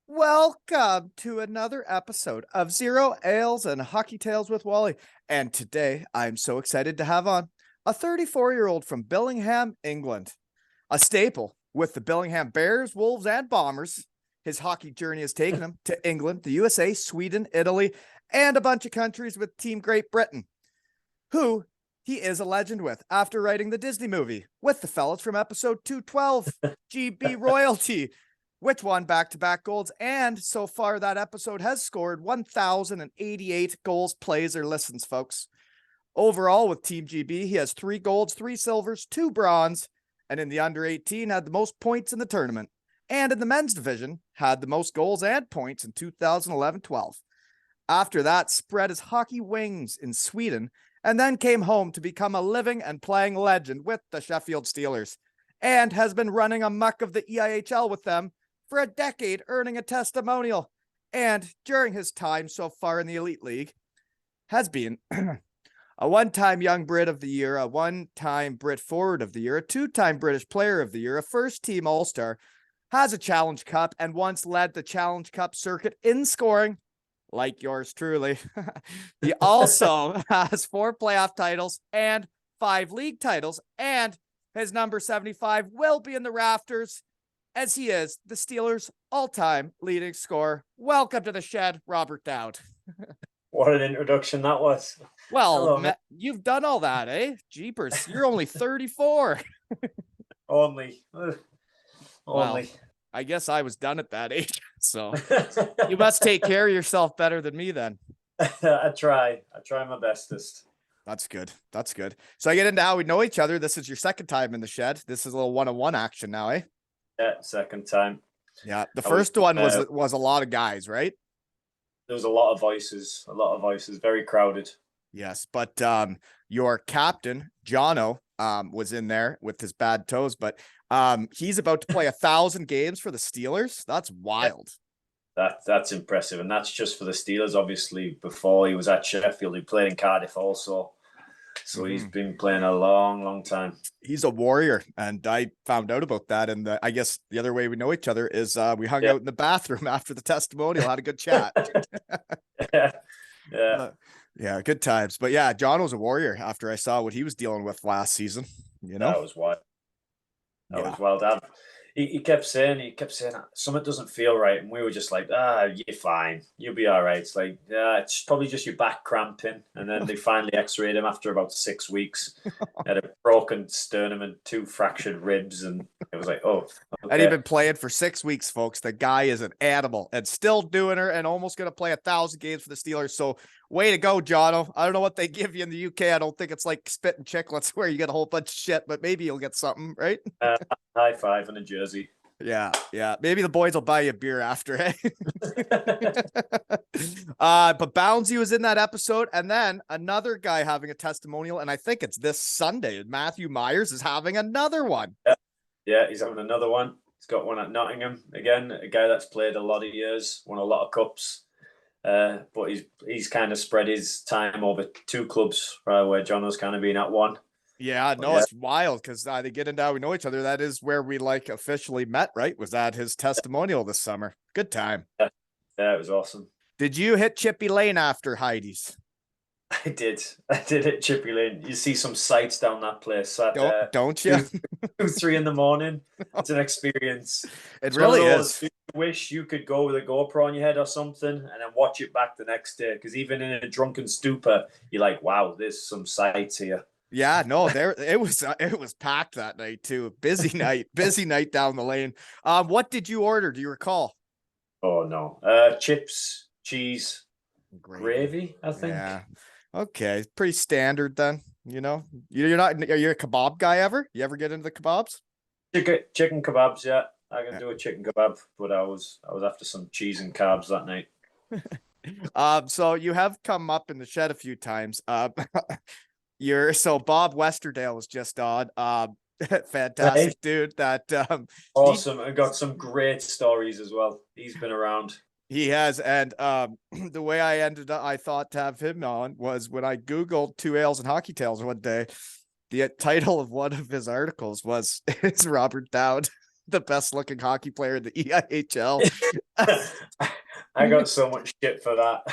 Welcome to another episode of Zero Ales and Hockey Tales with Wally. And today I'm so excited to have on a 34-year-old from Billingham, England, a staple with the Billingham Bears, Wolves, and Bombers. His hockey journey has taken him to England, the USA, Sweden, Italy, and a bunch of countries with Team Great Britain, who he is a legend with after writing the Disney movie with the fellas from episode 212, GB Royalty, which won back-to-back golds, and so far that episode has scored 1,088 goals, plays, or listens, folks. Overall, with Team GB, he has 3 golds, 3 silvers, 2 bronze, and in the under-18 had the most points in the tournament, and in the men's division had the most goals and points in 2011-12. After that, spread his hockey wings in Sweden, and then came home to become a living and playing legend with the Sheffield Steelers, and has been running a muck of the EIHL with them for a decade, earning a testimonial. And during his time so far in the Elite League, has been a one-time Young Brit of the Year, a one-time Brit Forward of the Year, a 2-time British Player of the Year, a first-team All-Star, has a Challenge Cup, and once led the Challenge Cup circuit in scoring, like yours truly. He also has 4 playoff titles and 5 league titles, and his number 75 will be in the rafters, as he is the Steelers' all-time leading scorer. Welcome to the shed, Robert Dowd. What an introduction that was. Well, you've done all that, eh? Jeepers, you're only 34. Only. Well, I guess I was done at that age, so you must take care of yourself better than me then. I try my bestest. That's good. That's good. So I get into how we know each other. This is your second time in the shed. This is a little one-on-one action now, eh? Yeah, second time. Yeah, the first one was a lot of guys, right? There was a lot of voices, very crowded. Yes, but your captain, Jono, was in there with his bad toes, but he's about to play 1,000 games for the Steelers. That's wild. That's impressive, and that's just for the Steelers. Obviously, before he was at Sheffield, he played in Cardiff also. So he's been playing a long time. He's a warrior, and I found out about that. And I guess the other way we know each other is we hung out in the bathroom after the testimonial, had a good chat. Yeah, good times. But yeah, John was a warrior after I saw what he was dealing with last season. You know, that was wild. That was wild. He kept saying something doesn't feel right, and we were just like, you're fine, you'll be all right. It's like, it's probably just your back cramping. And then they finally x-rayed him after about 6 weeks. Had a broken sternum and 2 fractured ribs, and it was like, oh. Okay. And he'd been playing for 6 weeks, folks. The guy is an animal and still doing her and almost going to play 1,000 games for the Steelers. So way to go, Jono. I don't know what they give you in the UK. I don't think it's like spit and chicklets where you get a whole bunch of shit, but maybe you'll get something, right? High five and a jersey. Yeah. Maybe the boys will buy you a beer after, eh? But Boundsy was in that episode, and then another guy having a testimonial, and I think it's this Sunday. Matthew Myers is having another one. Yeah, he's having another one. He's got one at Nottingham again. A guy that's played a lot of years, won a lot of cups. But he's kind of spread his time over 2 clubs, where Jono's kind of been at one. Yeah, no, it's wild because they get into how we know each other. That is where we officially met, right? Was at his testimonial this summer. Good time. Yeah, it was awesome. Did you hit Chippy Lane after Heidi's? I did hit Chippy Lane. You see some sights down that place. Don't you? 2, 3 in the morning. It's an experience. It really is. You wish you could go with a GoPro on your head or something and then watch it back the next day. Because even in a drunken stupor, you're like, wow, there's some sights here. Yeah, no, it was packed that night too. Busy night down the lane. What did you order? Do you recall? Oh no, chips, cheese, gravy. I think. Yeah. Okay, pretty standard then. You know, are you a kebab guy ever? You ever get into the kebabs? Chicken kebabs, yeah. I can do a chicken kebab, but I was after some cheese and carbs that night. So you have come up in the shed a few times. So Bob Westerdale was just on. Fantastic dude. That awesome. I got some great stories as well. He's been around. He has, and the way I thought to have him on was when I Googled 2 Ales and Hockey Tales one day. The title of one of his articles was "It's Robert Dowd." the best looking hockey player in the EIHL. I got so much shit for that.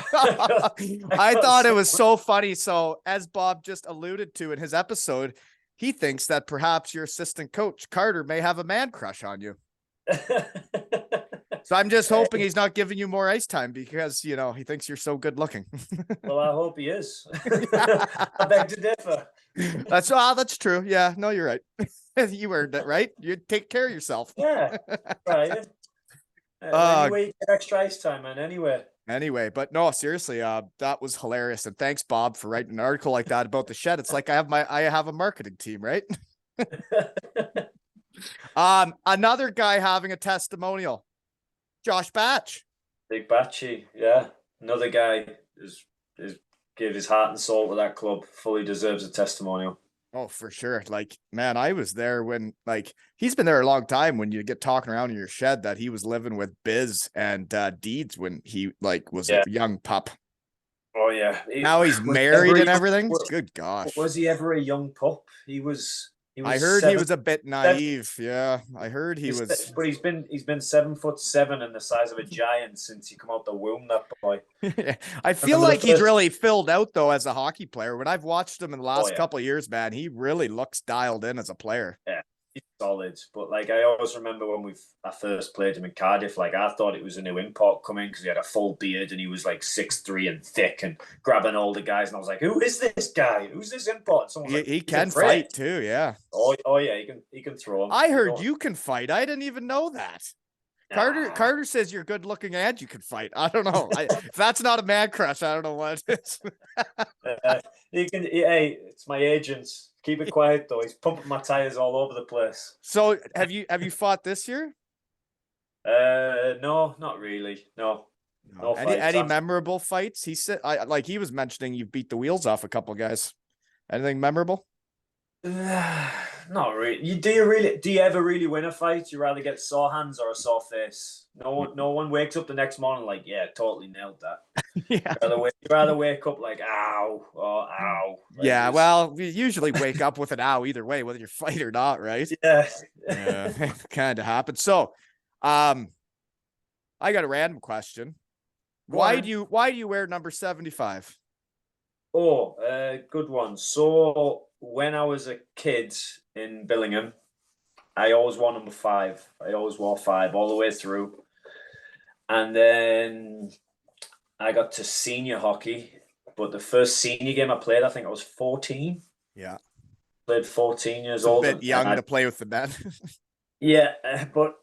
I thought it was so funny. So as Bob just alluded to in his episode, he thinks that perhaps your assistant coach, Carter, may have a man crush on you. So I'm just hoping he's not giving you more ice time because, he thinks you're so good looking. Well, I hope he is. I beg to differ. That's true. Yeah, no, you're right. You earned it, right? You take care of yourself. Yeah, right. Anyway, you get extra ice time, man. Anyway, but no, seriously, that was hilarious. And thanks, Bob, for writing an article like that about the shed. It's like I have a marketing team, right? Another guy having a testimonial. Josh Batch. Big Batchy, yeah. Another guy is gave his heart and soul to that club. Fully deserves a testimonial. Oh, for sure. Like, man, I was there when, he's been there a long time when you get talking around in your shed that he was living with Biz and Deeds when he, was a young pup. Oh, yeah. Now he's married and everything. Good gosh. Was he ever a young pup? I heard he was a bit naive. Yeah, I heard he was. But he's been 7'7" and the size of a giant since he come out the womb. That boy. I feel like he's really filled out though as a hockey player. When I've watched him in the last couple of years, man, he really looks dialed in as a player. Yeah, he's solid. But I always remember when I first played him in Cardiff. I thought it was a new import coming because he had a full beard and he was 6'3" and thick and grabbing all the guys. And I was like, "Who is this guy? Who's this import?" He can fight too. Yeah. Oh yeah, he can throw him. I heard you can fight. I didn't even know that. Carter says you're good looking and you can fight. I don't know. If that's not a man crush, I don't know what it is. Hey, it's my agents. Keep it quiet though. He's pumping my tires all over the place. So have you fought this year? No, not really. No. Any memorable fights? He said, he was mentioning you beat the wheels off a couple guys. Anything memorable? Not really. Do you ever really win a fight? You rather get sore hands or a sore face? No one wakes up the next morning yeah, totally nailed that. Yeah. You rather wake up ow or ow. Yeah, well, we usually wake up with an ow either way, whether you fight or not, right? Yeah. Yeah, kind of happens. So, I got a random question. Why do you wear number 75? Oh, good one. So when I was a kid in Billingham, I always wore number 5. I always wore 5 all the way through. And then I got to senior hockey, but the first senior game I played, I think I was 14. Yeah. Played 14 years old. A bit young to play with the men. Yeah, but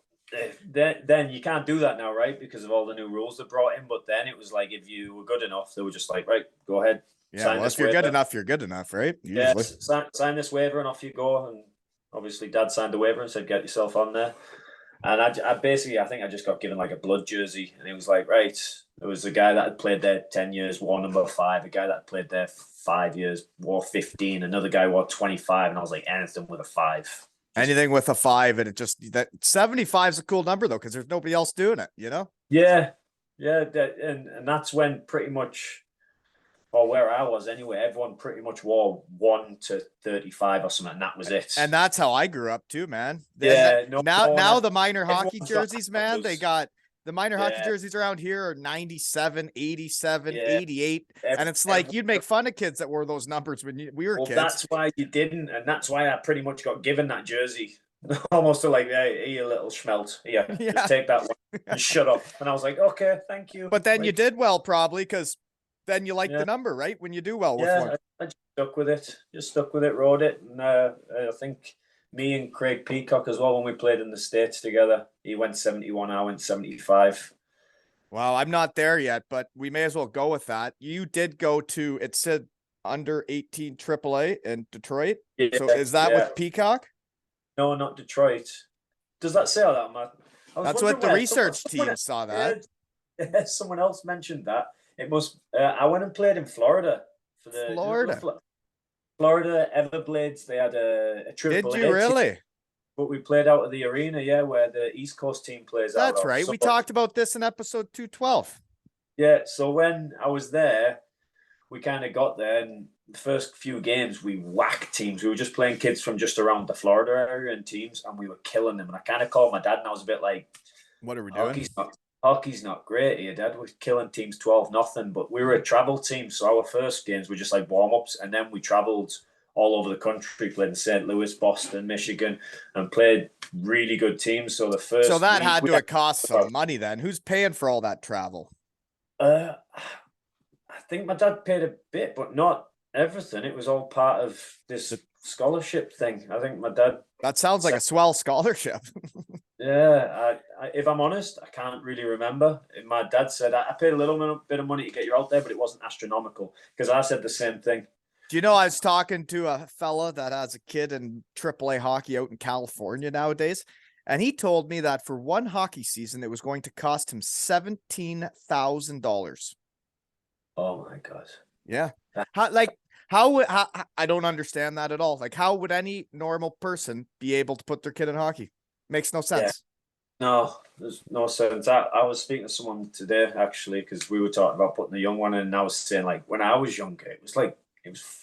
then you can't do that now, right? Because of all the new rules they brought in. But then it was if you were good enough, they were just right, go ahead. Yeah, well, if you're good enough, you're good enough, right? Usually. Yeah, sign this waiver and off you go. And obviously, Dad signed the waiver and said, "Get yourself on there." And I basically, I think I just got given a blood jersey, and he was like, "Right." There was a guy that had played there 10 years, wore number 5. A guy that had played there 5 years, wore 15. Another guy wore 25, and I was like, anything with a 5. Anything with a 5, and that 75 is a cool number though, because there's nobody else doing it, Yeah, and that's when pretty much. Or where I was anyway, everyone pretty much wore 1 to 35 or something, and that was it. And that's how I grew up too, man. Now the minor hockey jerseys, man, they got the minor hockey jerseys around here are 97, 87, 88. And it's you'd make fun of kids that wore those numbers when we were kids. That's why you didn't, and that's why I pretty much got given that jersey. Almost hey, you little schmelt. Yeah, just take that one and shut up. And I was like, okay, thank you. But then you did well, probably, because then you like the number, right? When you do well with one. I just stuck with it, rode it. And I think me and Craig Peacock as well, when we played in the States together, he went 71, I went 75. Well, I'm not there yet, but we may as well go with that. You did go to, it said under 18 AAA in Detroit. Yeah, so is that with Peacock? No, not Detroit. Does that say all that, Matt? That's what the research team saw that. Yeah, someone else mentioned that. It must. I went and played in Florida for the Florida Everblades. They had a triple. Did you really? But we played out of the arena, where the East Coast team plays. That's right. We talked about this in episode 212. Yeah. So when I was there, we kind of got there, and the first few games we whacked teams. We were just playing kids from just around the Florida area and teams, and we were killing them. And I kind of called my dad, and I was a bit like, What are we doing? Hockey's not great here, Dad. We're killing teams 12-0, but we were a travel team, so our first games were just like warm-ups, and then we traveled all over the country, played in St. Louis, Boston, Michigan, and played really good teams. So the first, so that had to cost some money. Then who's paying for all that travel? I think my dad paid a bit, but not everything. It was all part of this scholarship thing. I think my dad. That sounds like a swell scholarship. Yeah, if I'm honest, I can't really remember. My dad said I paid a little bit of money to get you out there, but it wasn't astronomical, because I said the same thing. Do you know, I was talking to a fella that has a kid in AAA hockey out in California nowadays, and he told me that for one hockey season, it was going to cost him $17,000. Oh my God. Yeah. How I don't understand that at all. Like, how would any normal person be able to put their kid in hockey? Makes no sense. Yeah. No, there's no sense. I was speaking to someone today, actually, because we were talking about putting the young one in, and I was saying, like, when I was younger, it was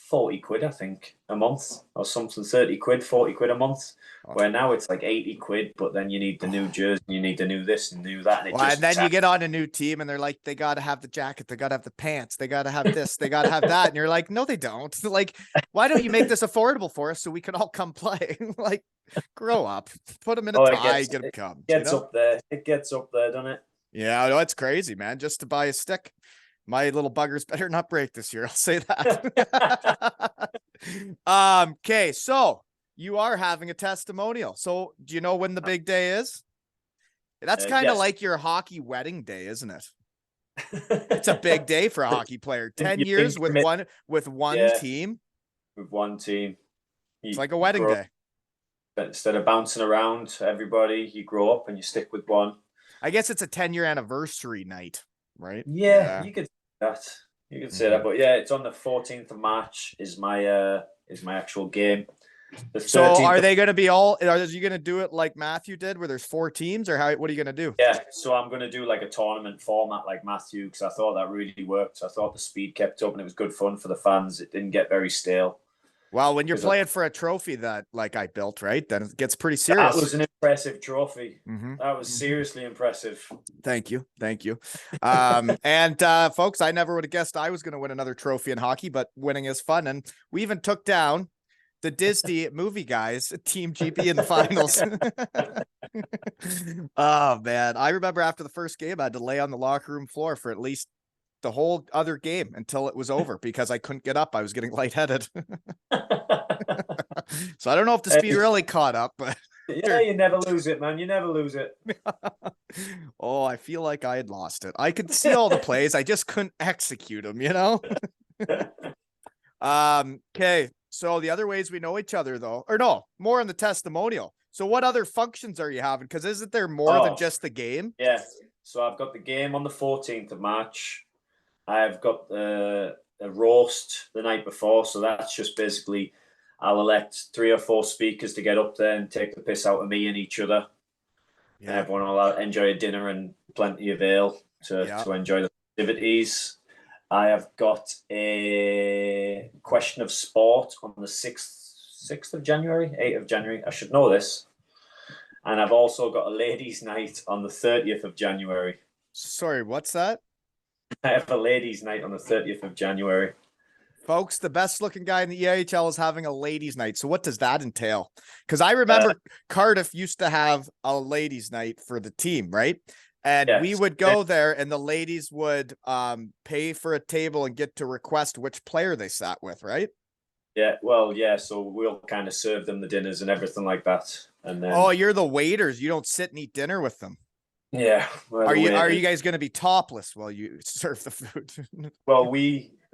40 quid, I think, a month or something, 30 quid, 40 quid a month. Where now it's like 80 quid, but then you need the new jersey, you need the new this and new that. And then you get on a new team and they're like, they got to have the jacket, they got to have the pants, they got to have this, they got to have that. And you're like, no, they don't. Like, why don't you make this affordable for us so we can all come play? Like, grow up, put them in a tie, get them come. It gets up there. It gets up there, doesn't it? Yeah, no, it's crazy, man. Just to buy a stick. My little buggers better not break this year. I'll say that. Okay, so you are having a testimonial. So do you know when the big day is? That's kind of like your hockey wedding day, isn't it? It's a big day for a hockey player. 10 years with one team. With one team. It's like a wedding day. Instead of bouncing around everybody, you grow up and you stick with one. I guess it's a 10-year anniversary night, right? Yeah, you could say that. You could say that, but yeah, it's on the 14th of March is my actual game. So are they going to be are you going to do it like Matthew did, where there's 4 teams, or what are you going to do? Yeah, so I'm going to do like a tournament format like Matthew, because I thought that really worked. I thought the speed kept up and it was good fun for the fans. It didn't get very stale. Well, when you're playing for a trophy that like I built, right, then it gets pretty serious. That was an impressive trophy. That was seriously impressive. Thank you. And folks, I never would have guessed I was going to win another trophy in hockey, but winning is fun. And we even took down the Disney movie guys, Team GP in the finals. Oh man, I remember after the first game, I had to lay on the locker room floor for at least the whole other game until it was over because I couldn't get up. I was getting lightheaded. So I don't know if the speed really caught up, but yeah, you never lose it, man. You never lose it. Oh, I feel like I had lost it. I could see all the plays. I just couldn't execute them, you know? Okay. So the other ways we know each other, though, or no, more on the testimonial. So what other functions are you having? Because isn't there more than just the game? Yeah. So I've got the game on the 14th of March. I've got a roast the night before. So that's just basically I'll elect 3 or 4 speakers to get up there and take the piss out of me and each other. Yeah. And everyone will enjoy a dinner and plenty of ale to enjoy the activities. I have got a question of sport on the 6th of January, 8th of January. I should know this. And I've also got a ladies' night on the 30th of January. Sorry, what's that? I have a ladies' night on the 30th of January. Folks, the best looking guy in the EIHL is having a ladies' night. So what does that entail? Because I remember Cardiff used to have a ladies' night for the team, right? And we would go there and the ladies would pay for a table and get to request which player they sat with, right? Yeah, well, yeah. So we'll kind of serve them the dinners and everything like that. And then, oh, you're the waiters. You don't sit and eat dinner with them. Yeah. Are you guys going to be topless while you serve the food? Well,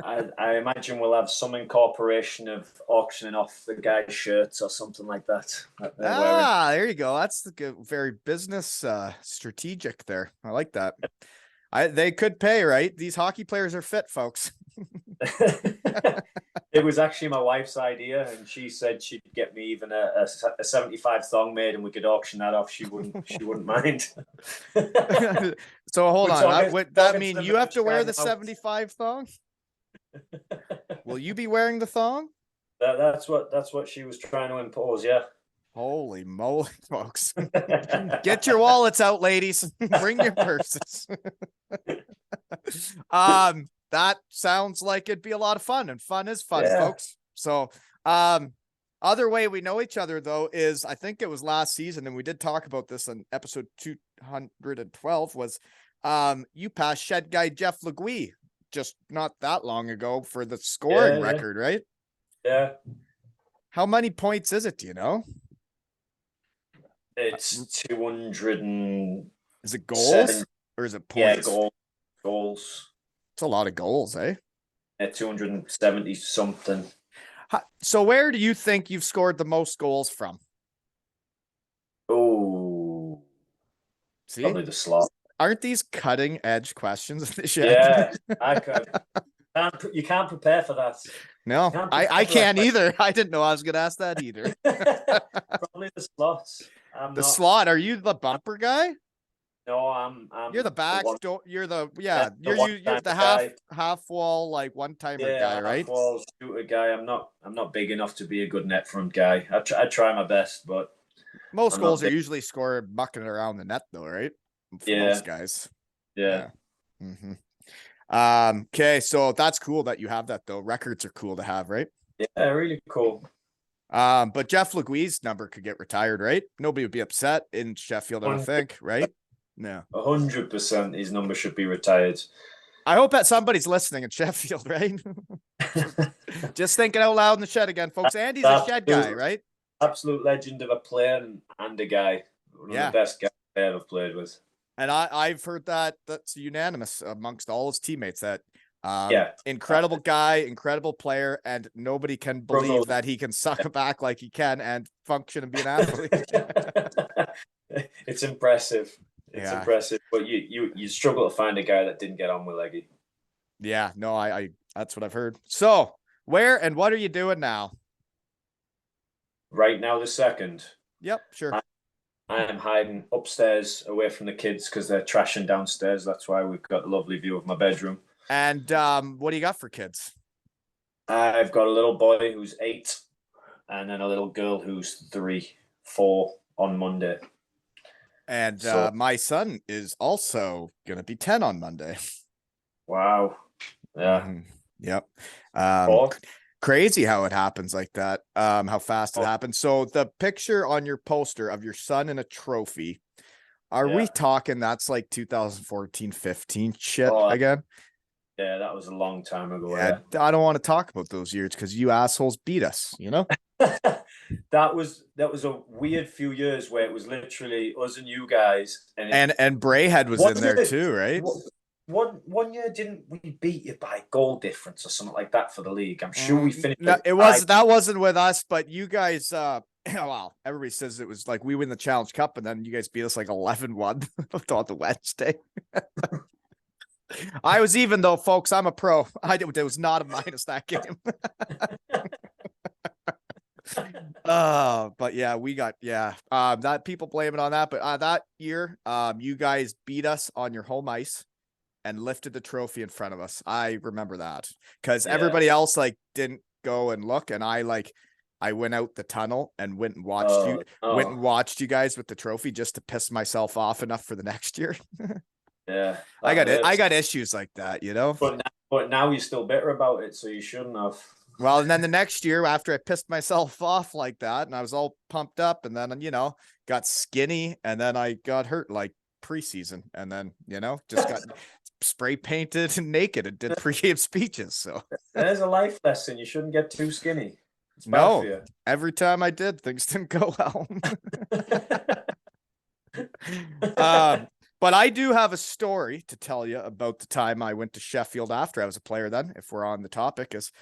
I imagine we'll have some incorporation of auctioning off the guy's shirts or something like that. There you go. That's the good, very business strategic there. I like that. They could pay, right? These hockey players are fit, folks. It was actually my wife's idea, and she said she'd get me even a 75 thong made, and we could auction that off. She wouldn't mind. So hold on. Would that mean you have to wear the 75 thong? Will you be wearing the thong? That's what she was trying to impose. Yeah. Holy moly, folks. Get your wallets out, ladies. Bring your purses. That sounds like it'd be a lot of fun, and fun is fun, folks. So, other way we know each other though is I think it was last season, and we did talk about this on episode 212. Was you passed shed guy Jeff Legui just not that long ago for the scoring record, right? Yeah. How many points is it? Do you know? It's 200 and is it goals or is it points? Yeah, goals. It's a lot of goals, eh? Yeah, 270 something. So where do you think you've scored the most goals from? Oh, see, probably the slot. Aren't these cutting edge questions? Yeah, I could. You can't prepare for that. No, I can't either. I didn't know I was going to ask that either. Probably the slots. Slot. Are you the bumper guy? No, I'm you're the back. You're the half wall like one timer guy, right? Half wall shooter guy. I'm not big enough to be a good net front guy. I try my best, but most goals are usually scored mucking around the net, though, right? For most guys. Yeah. Mm-hmm. Okay, so that's cool that you have that though. Records are cool to have, right? Yeah, really cool. But Jeff Legui's number could get retired, right? Nobody would be upset in Sheffield, I don't think, right? No. 100% his number should be retired. I hope that somebody's listening in Sheffield, right? Just thinking out loud in the shed again, folks. Andy's a shed guy, right? Absolute legend of a player and a guy. One of the best guys I ever played with. And I've heard that's unanimous amongst all his teammates that incredible guy, incredible player, and nobody can believe that he can suck back like he can and function and be an athlete. It's impressive. It's impressive, but you struggle to find a guy that didn't get on with Leggy. Yeah, no, I that's what I've heard. So where and what are you doing now? Right now, the second. Yep, sure. I am hiding upstairs away from the kids because they're trashing downstairs. That's why we've got a lovely view of my bedroom. And what do you got for kids? I've got a little boy who's 8 and then a little girl who's 4 on Monday. And my son is also going to be 10 on Monday. Wow. Yeah. Yep. Crazy how it happens like that. How fast it happens. So the picture on your poster of your son in a trophy, are we talking that's like 2014-15 shit again? Yeah, that was a long time ago. Yeah, I don't want to talk about those years because you assholes beat us, you know? that was a weird few years where it was literally us and you guys. And Brayhead was in there too, right? One year didn't we beat you by goal difference or something like that for the league? I'm sure we finished. No, that wasn't with us, but you guys well, everybody says it was like we win the Challenge Cup and then you guys beat us like 11-1 on the Wednesday. I was even though, folks, I'm a pro. There was not a minus that game. But yeah, we got that people blame it on that, but that year you guys beat us on your home ice and lifted the trophy in front of us. I remember that because everybody else like didn't go and look, and I went out the tunnel and went and watched you guys with the trophy just to piss myself off enough for the next year. Yeah, I got issues like that, you know. But now you're still bitter about it, so you shouldn't have. Well, and then the next year after I pissed myself off like that, and I was all pumped up, and then got skinny, and then I got hurt like preseason, and then just got spray painted and naked and did pregame speeches. So there's a life lesson: you shouldn't get too skinny. It's bad for you. Every time I did, things didn't go well. But I do have a story to tell you about the time I went to Sheffield after I was a player then, if we're on the topic, is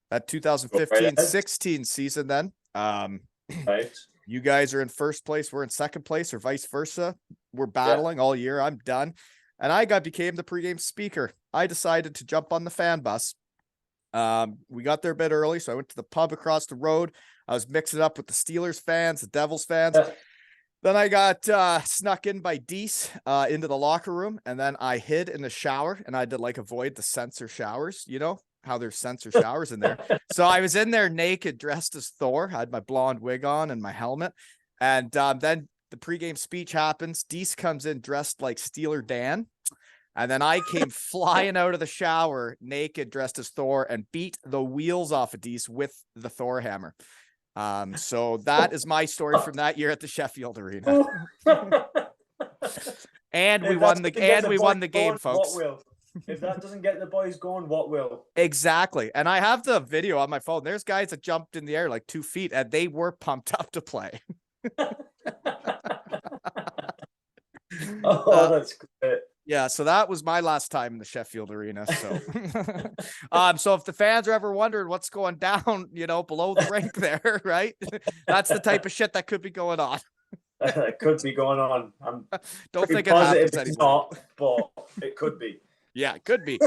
that 2015-16 season then. Right. You guys are in first place, we're in second place, or vice versa. We're battling all year. I'm done. And I became the pregame speaker. I decided to jump on the fan bus. We got there a bit early, so I went to the pub across the road. I was mixing it up with the Steelers fans, the Devils fans. Yeah. Then I got snuck in by Deese into the locker room, and then I hid in the shower, and I had to avoid the censor showers, how there's sensor showers in there. So I was in there naked, dressed as Thor, had my blonde wig on and my helmet. And then the pregame speech happens. Deese comes in dressed like Steeler Dan. And then I came flying out of the shower naked, dressed as Thor, and beat the wheels off of Deese with the Thor hammer. So that is my story from that year at the Sheffield Arena. And we won the game, folks. What will? If that doesn't get the boys going, what will? Exactly. And I have the video on my phone. There's guys that jumped in the air like 2 feet, and they were pumped up to play. That's great. Yeah, so that was my last time in the Sheffield Arena. So, so if the fans are ever wondering what's going down, below the rink there, right? That's the type of shit that could be going on. That could be going on. Don't think it happens anymore. But it could be. Yeah, it could be.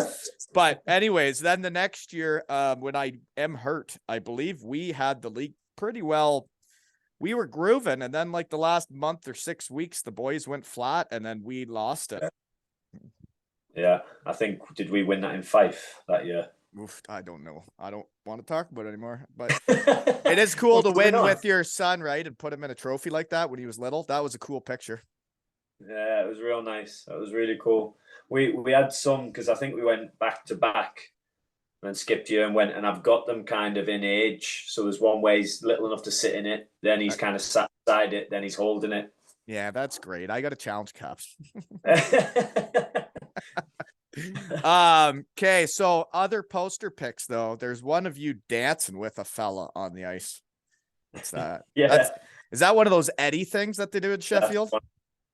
But anyways, then the next year, when I am hurt, I believe we had the league pretty well. We were grooving, and then like the last month or 6 weeks, the boys went flat, and then we lost it. Yeah, I think, did we win that in Fife that year? Oof, I don't know. I don't want to talk about it anymore. But it is cool to win with your son, right? And put him in a trophy like that when he was little. That was a cool picture. Yeah, it was real nice. That was really cool. We had some, because I think we went back to back and skipped year and went, and I've got them kind of in age. So there's one way he's little enough to sit in it, then he's kind of sat beside it, then he's holding it. Yeah, that's great. I got a challenge caps. Okay, so other poster pics though. There's one of you dancing with a fella on the ice. What's that? Yeah. Is that one of those Eddie things that they do in Sheffield?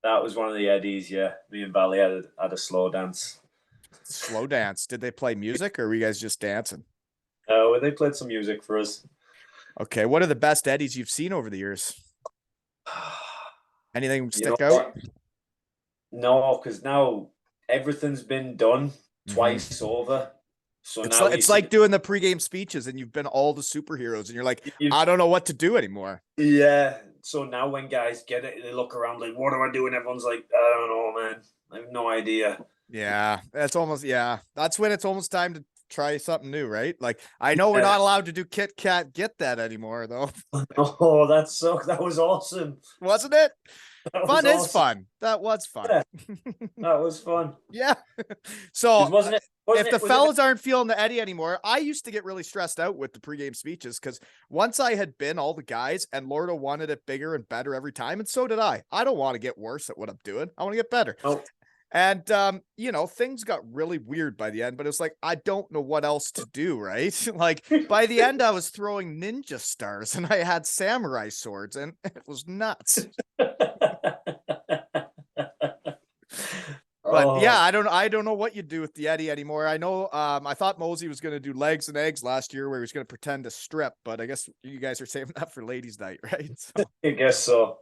That was one of the Eddies, yeah. Me and Valley had a slow dance. Slow dance. Did they play music, or were you guys just dancing? Oh, they played some music for us. Okay, what are the best Eddies you've seen over the years? Anything stick out? No, because now everything's been done twice over. So it's like doing the pregame speeches, and you've been all the superheroes, and you're like, I don't know what to do anymore. Yeah. So now when guys get it, they look around like, what do I do? And everyone's like, I don't know, man. I have no idea. Yeah, that's when it's almost time to try something new, right? Like, I know we're not allowed to do Kit Kat Get That anymore, though. Oh, that was awesome. Wasn't it? Fun is fun. That was fun. Yeah, that was fun. Yeah. So if the fellas aren't feeling the Eddie anymore, I used to get really stressed out with the pregame speeches, because once I had been all the guys, and Lorda wanted it bigger and better every time, and so did I. I don't want to get worse at what I'm doing. I want to get better. Oh. And, things got really weird by the end, but it's like, I don't know what else to do, right? Like, by the end, I was throwing ninja stars, and I had samurai swords, and it was nuts. But yeah, I don't know what you do with the Eddie anymore. I know, I thought Mosey was going to do legs and eggs last year, where he was going to pretend to strip, but I guess you guys are saving that for ladies' night, right? So. I guess so.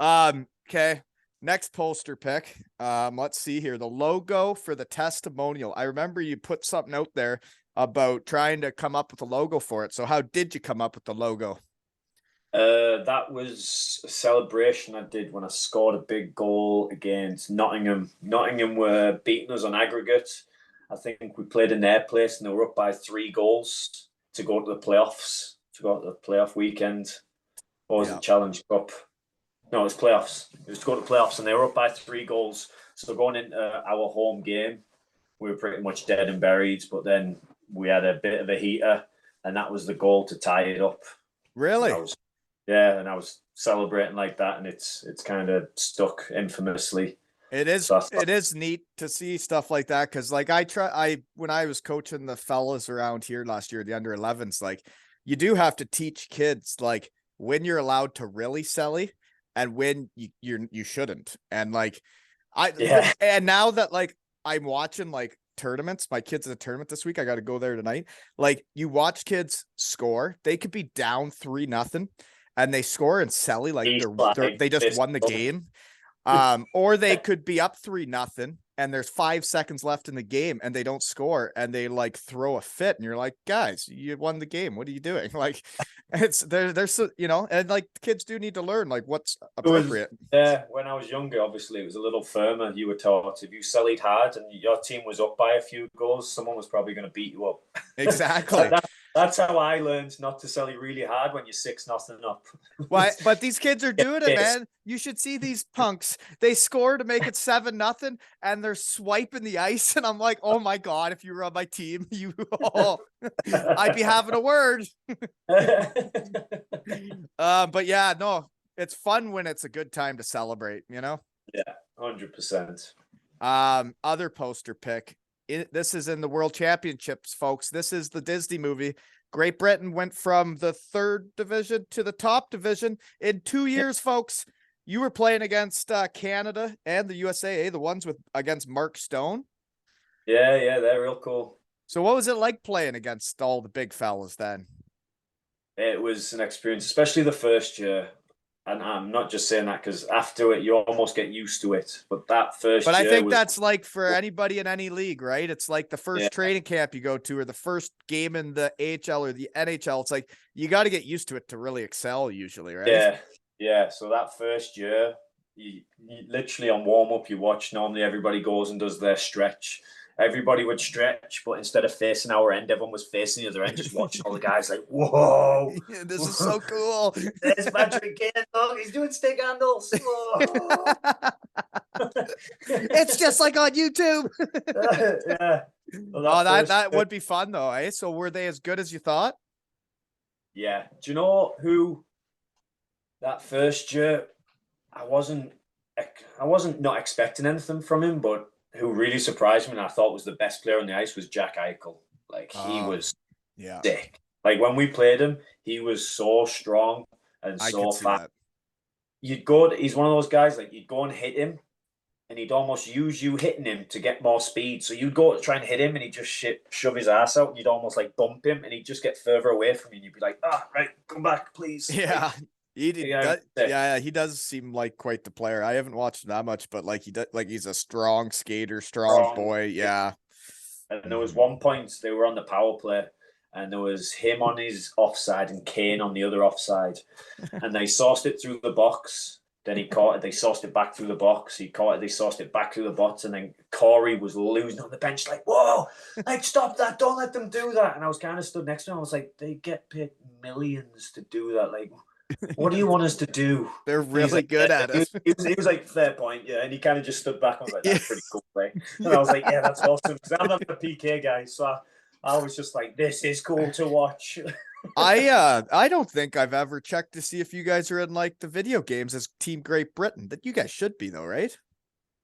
Okay. Next poster pick. Let's see here. The logo for the Testimonial. I remember you put something out there about trying to come up with a logo for it. So how did you come up with the logo? That was a celebration I did when I scored a big goal against Nottingham. Nottingham were beating us on aggregate. I think we played in their place, and they were up by 3 goals to go to the playoffs, to go to the playoff weekend. Or was it Challenge Cup? No, it was playoffs. It was to go to playoffs, and they were up by 3 goals. So going into our home game, we were pretty much dead and buried. But then we had a bit of a heater, and that was the goal to tie it up. Really? And I was celebrating like that, and it's kind of stuck infamously. It is. It is neat to see stuff like that, because like when I was coaching the fellas around here last year, the under 11s, like, you do have to teach kids like when you're allowed to really selly and when you shouldn't. And like and now that like I'm watching like tournaments, my kid's in a tournament this week, I got to go there tonight. Like, you watch kids score, they could be down 3-0 and they score and selly like they just won the game. Or they could be up 3-0 and there's 5 seconds left in the game and they don't score and they like throw a fit and you're like, guys, you won the game. What are you doing? Like it's there's so, you know, and like kids do need to learn like what's appropriate. When I was younger, obviously it was a little firmer. You were taught if you sallied hard and your team was up by a few goals, someone was probably going to beat you up. Exactly. That's how I learned not to sally really hard when you're 6-0 up. Why? But these kids are doing it, man. You should see these punks. They score to make it 7-0, and they're swiping the ice, and I'm like, oh my god, if you were on my team, I'd be having a word. But yeah, no, it's fun when it's a good time to celebrate, you know? Yeah, 100%. Other poster pick. This is in the World Championships, folks. This is the Disney movie. Great Britain went from the 3rd division to the top division in 2 years, folks. You were playing against Canada and the USA, the ones against Mark Stone. Yeah, they're real cool. So what was it like playing against all the big fellas then? It was an experience, especially the first year. And I'm not just saying that because after it, you almost get used to it. But that first year, I think that's like for anybody in any league, right? It's like the first training camp you go to or the first game in the AHL or the NHL. It's like you got to get used to it to really excel usually, right? Yeah. So that first year, you literally on warm-up, you watch, normally everybody goes and does their stretch. Everybody would stretch, but instead of facing our end, everyone was facing the other end, just watching all the guys like, whoa. This is so cool. There's Patrick Kane. Look, he's doing stick handles. It's just like on YouTube. Yeah. Well, that would be fun though, eh? So were they as good as you thought? Yeah. Do you know who that first year, I wasn't not expecting anything from him, but who really surprised me and I thought was the best player on the ice was Jack Eichel. Like he was sick. Like when we played him, he was so strong and so fast. He's one of those guys, like you'd go and hit him and he'd almost use you hitting him to get more speed. So you'd go to try and hit him and he'd just shove his ass out and you'd almost like bump him and he'd just get further away from you and you'd be like, right, come back, please. Yeah. He does seem like quite the player. I haven't watched him that much, but like he's a strong skater, strong boy. Yeah. And there was one point they were on the power play and there was him on his offside and Kane on the other offside. And they sauced it through the box. Then he caught it. They sauced it back through the box. He caught it. They sauced it back through the box. And then Corey was losing on the bench like, whoa, like, stop that. Don't let them do that. And I was kind of stood next to him. I was like, they get paid millions to do that. Like, what do you want us to do? They're really good at it. He was like, fair point, yeah. And he kind of just stood back. I was like, that's pretty cool, right? And I was like, yeah, that's awesome. Because I'm not a PK guy, so I was just like, this is cool to watch. I don't think I've ever checked to see if you guys are in like the video games as Team Great Britain. That you guys should be though, right?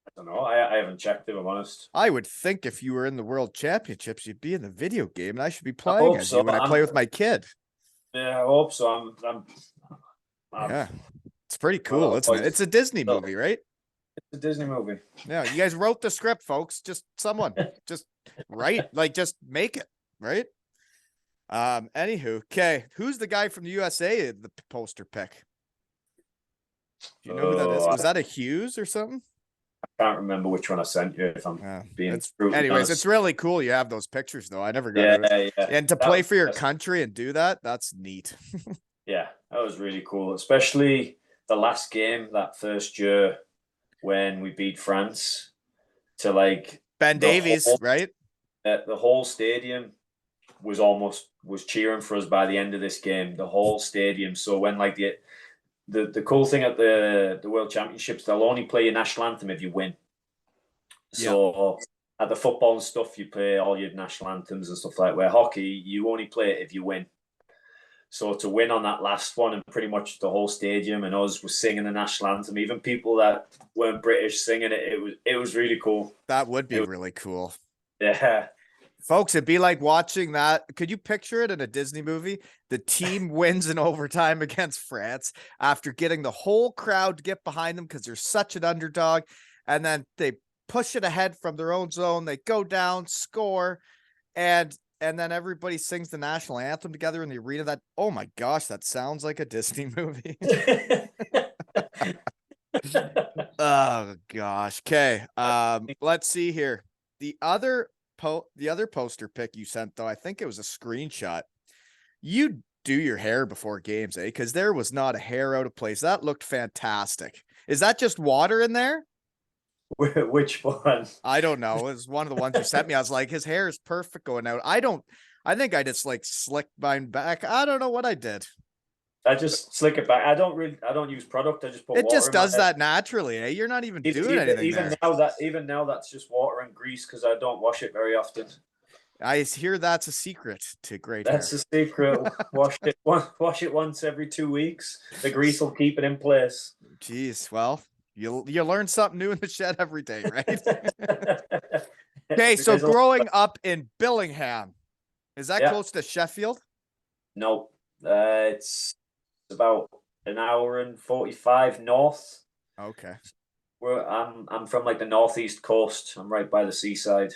I don't know. I haven't checked if I'm honest. I would think if you were in the World Championships, you'd be in the video game, and I should be playing as you when I play with my kid. Yeah, I hope so. Yeah, it's pretty cool, isn't it? It's a Disney movie, right? It's a Disney movie. Yeah, you guys wrote the script, folks. Just someone, just write, like, just make it, right? Anywho, okay, who's the guy from the USA? The poster pick. Do you know who that is? Was that a Hughes or something? I can't remember which one I sent you. If I'm being anyways, it's really cool. You have those pictures, though. I never got it. Yeah. And to play for your country and do that, that's neat. Yeah, that was really cool, especially the last game that first year when we beat France to like Ben Davies, right? The whole stadium was cheering for us by the end of this game, the whole stadium. So when like the cool thing at the World Championships, they'll only play your national anthem if you win. So at the football and stuff, you play all your national anthems and stuff like that. Where hockey, you only play it if you win. So to win on that last one and pretty much the whole stadium and us was singing the national anthem, even people that weren't British singing it was really cool. That would be really cool. Yeah. Folks, it'd be like watching that. Could you picture it in a Disney movie? The team wins in overtime against France after getting the whole crowd to get behind them because they're such an underdog. And then they push it ahead from their own zone. They go down, score, and then everybody sings the national anthem together in the arena. That, oh my gosh, that sounds like a Disney movie. Oh gosh. Okay. Let's see here. The other poster pic you sent though, I think it was a screenshot. You do your hair before games, eh? Because there was not a hair out of place. That looked fantastic. Is that just water in there? Which one? I don't know. It was one of the ones you sent me. I was like, his hair is perfect going out. I think I just like slicked mine back. I don't know what I did. I just slick it back. I don't use product. I just put It water just in my does head. that naturally, eh? You're not even doing anything there. Even now that's just water and grease because I don't wash it very often. I hear that's a secret to great That's hair. the secret. Wash it once every 2 weeks. The grease will keep it in place. Jeez, well, you learn something new in the shed every day, right? Okay, so growing up in Billingham, is that close to Sheffield? No, it's about an hour and 45 north. Okay. I'm from like the northeast coast. I'm right by the seaside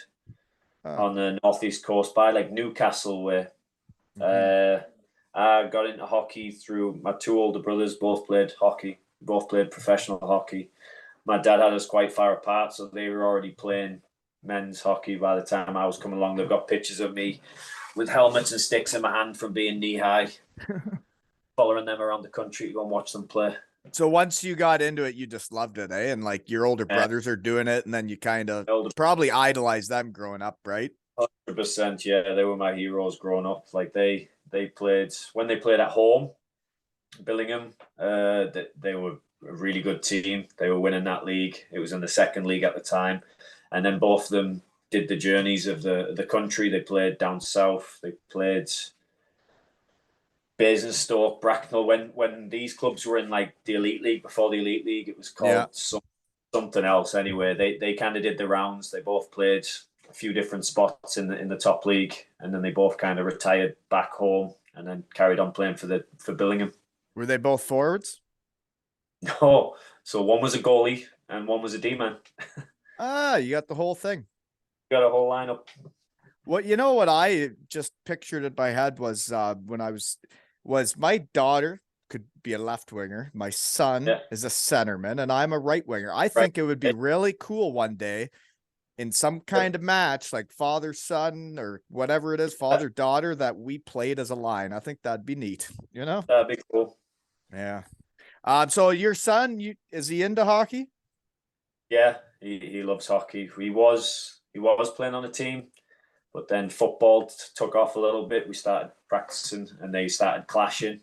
on the northeast coast by like Newcastle way. I got into hockey through my two older brothers, both played hockey, both played professional hockey. My dad had us quite far apart, so they were already playing men's hockey by the time I was coming along. They've got pictures of me with helmets and sticks in my hand from being knee high, following them around the country to go and watch them play. So once you got into it, you just loved it, eh? And like your older brothers are doing it, and then you kind of probably idolized them growing up, right? 100%, yeah. They were my heroes growing up. Like they played when they played at home, Billingham. They were a really good team. They were winning that league. It was in the second league at the time, and then both of them did the journeys of the country. They played down south. They played Basingstoke, Bracknell. When these clubs were in like the elite league before the elite league, it was called something else. Anyway, they kind of did the rounds. They both played a few different spots in the top league, and then they both kind of retired back home and then carried on playing for Billingham. Were they both forwards? No, so one was a goalie and one was a D-man. You got the whole thing. Got a whole lineup. Well, you know what I just pictured in my head was when I was my daughter could be a left winger, my son is a centerman, and I'm a right winger. I think it would be really cool one day in some kind of match, like father son or whatever it is, father daughter, that we played as a line. I think that'd be neat. You know, that'd be cool. Yeah. So your son, is he into hockey? Yeah, he loves hockey. He was playing on a team, but then football took off a little bit. We started practicing, and they started clashing.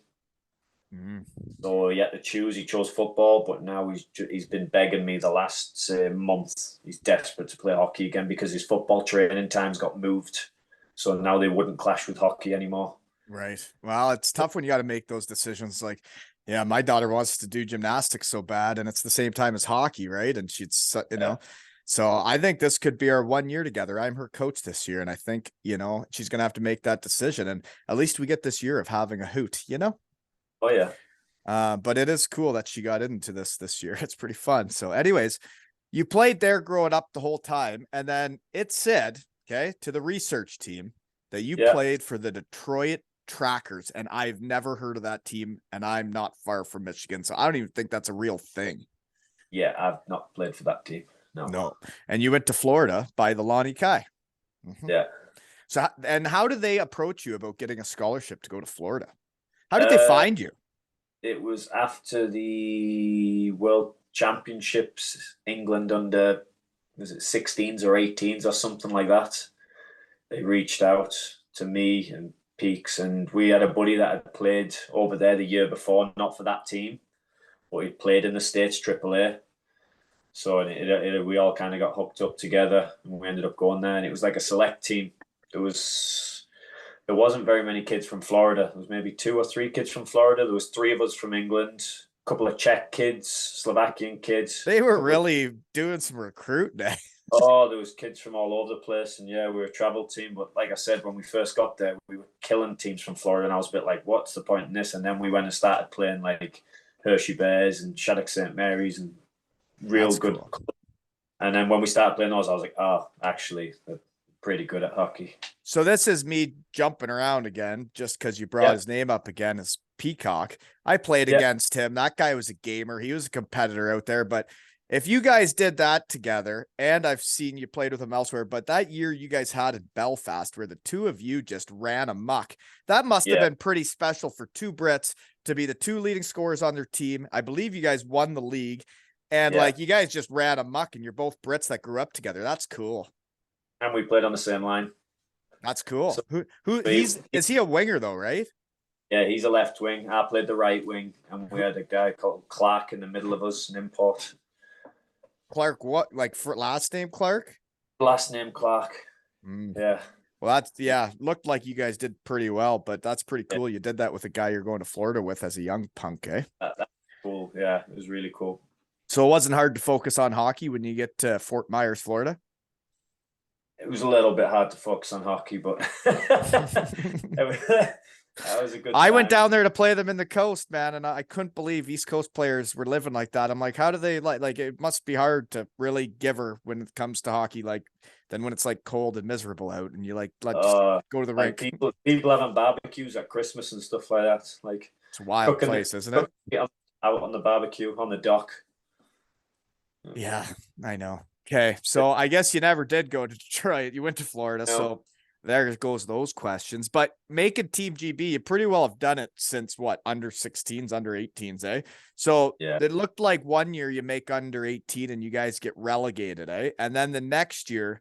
So he had to choose. He chose football, but now he's been begging me the last month. He's desperate to play hockey again because his football training times got moved. So now they wouldn't clash with hockey anymore. Right. Well, it's tough when you got to make those decisions. Like, yeah, my daughter wants to do gymnastics so bad, and it's the same time as hockey, right? And she's, know, so I think this could be our 1 year together. I'm her coach this year, and I think, she's going to have to make that decision. And at least we get this year of having a hoot, Oh, yeah. But it is cool that she got into this year. It's pretty fun. So anyways, you played there growing up the whole time. And then it said, to the research team that you played for the Detroit Trackers. And I've never heard of that team. And I'm not far from Michigan. So I don't even think that's a real thing. Yeah, I've not played for that team. No. And you went to Florida by the Lonnie Kai. Yeah. So, and how did they approach you about getting a scholarship to go to Florida? How did they find you? It was after the World Championships, England under, was it 16s or 18s or something like that? They reached out to me and Peaks, and we had a buddy that had played over there the year before, not for that team, but he played in the States AAA. So we all kind of got hooked up together, and we ended up going there, and it was like a select team. There wasn't very many kids from Florida. There was maybe 2 or 3 kids from Florida. There was 3 of us from England, a couple of Czech kids, Slovakian kids. They were really doing some recruiting. Oh, there was kids from all over the place. And yeah, we were a travel team. But like I said, when we first got there, we were killing teams from Florida. And I was a bit like, what's the point in this? And then we went and started playing like Hershey Bears and Shattuck St. Mary's and That's good. Cool. And then when we started playing those, I was like, oh, actually, they're pretty good at hockey. So this is me jumping around again, just because you brought his name up again as Peacock. I played against him. That guy was a gamer. He was a competitor out there, but If you guys did that together, and I've seen you played with them elsewhere, but that year you guys had in Belfast where the two of you just ran amok, that must have Yeah, been pretty special for two Brits to be the two leading scorers on their team. I believe you guys won the league, and yeah. like you guys just ran amok, and you're both Brits that grew up together. That's cool. And we played on the same line. That's cool. So Who is he a winger though, right? yeah, he's a left wing. I played the right wing, and we had a guy called Clark in the middle of us, an import. Clark, what like for last name Clark? Last name Clark. Mm. Yeah. Well, looked like you guys did pretty well, but that's pretty Yeah. cool. You did that with a guy you're going to Florida with as a young punk, eh? That's cool. Yeah, it was really cool. So it wasn't hard to focus on hockey when you get to Fort Myers, Florida. It was a little bit hard to focus on hockey, but that was a good I went time. down there to play them in the coast, man, and I couldn't believe East Coast players were living like that. I'm like, how do they like it must be hard to really give her when it comes to hockey, like then when it's like cold and miserable out and you like just go to the Like rink. people having barbecues at Christmas and stuff like that. Like It's a wild place, isn't it? Out on the barbecue on the dock. Yeah, I know. Okay, so I guess you never did go to Detroit. You went to Florida, No. so there goes those questions. But making Team GB, you pretty well have done it since what, under 16s, under 18s, eh? So Yeah. it looked like one year you make under 18 and you guys get relegated, eh? And then the next year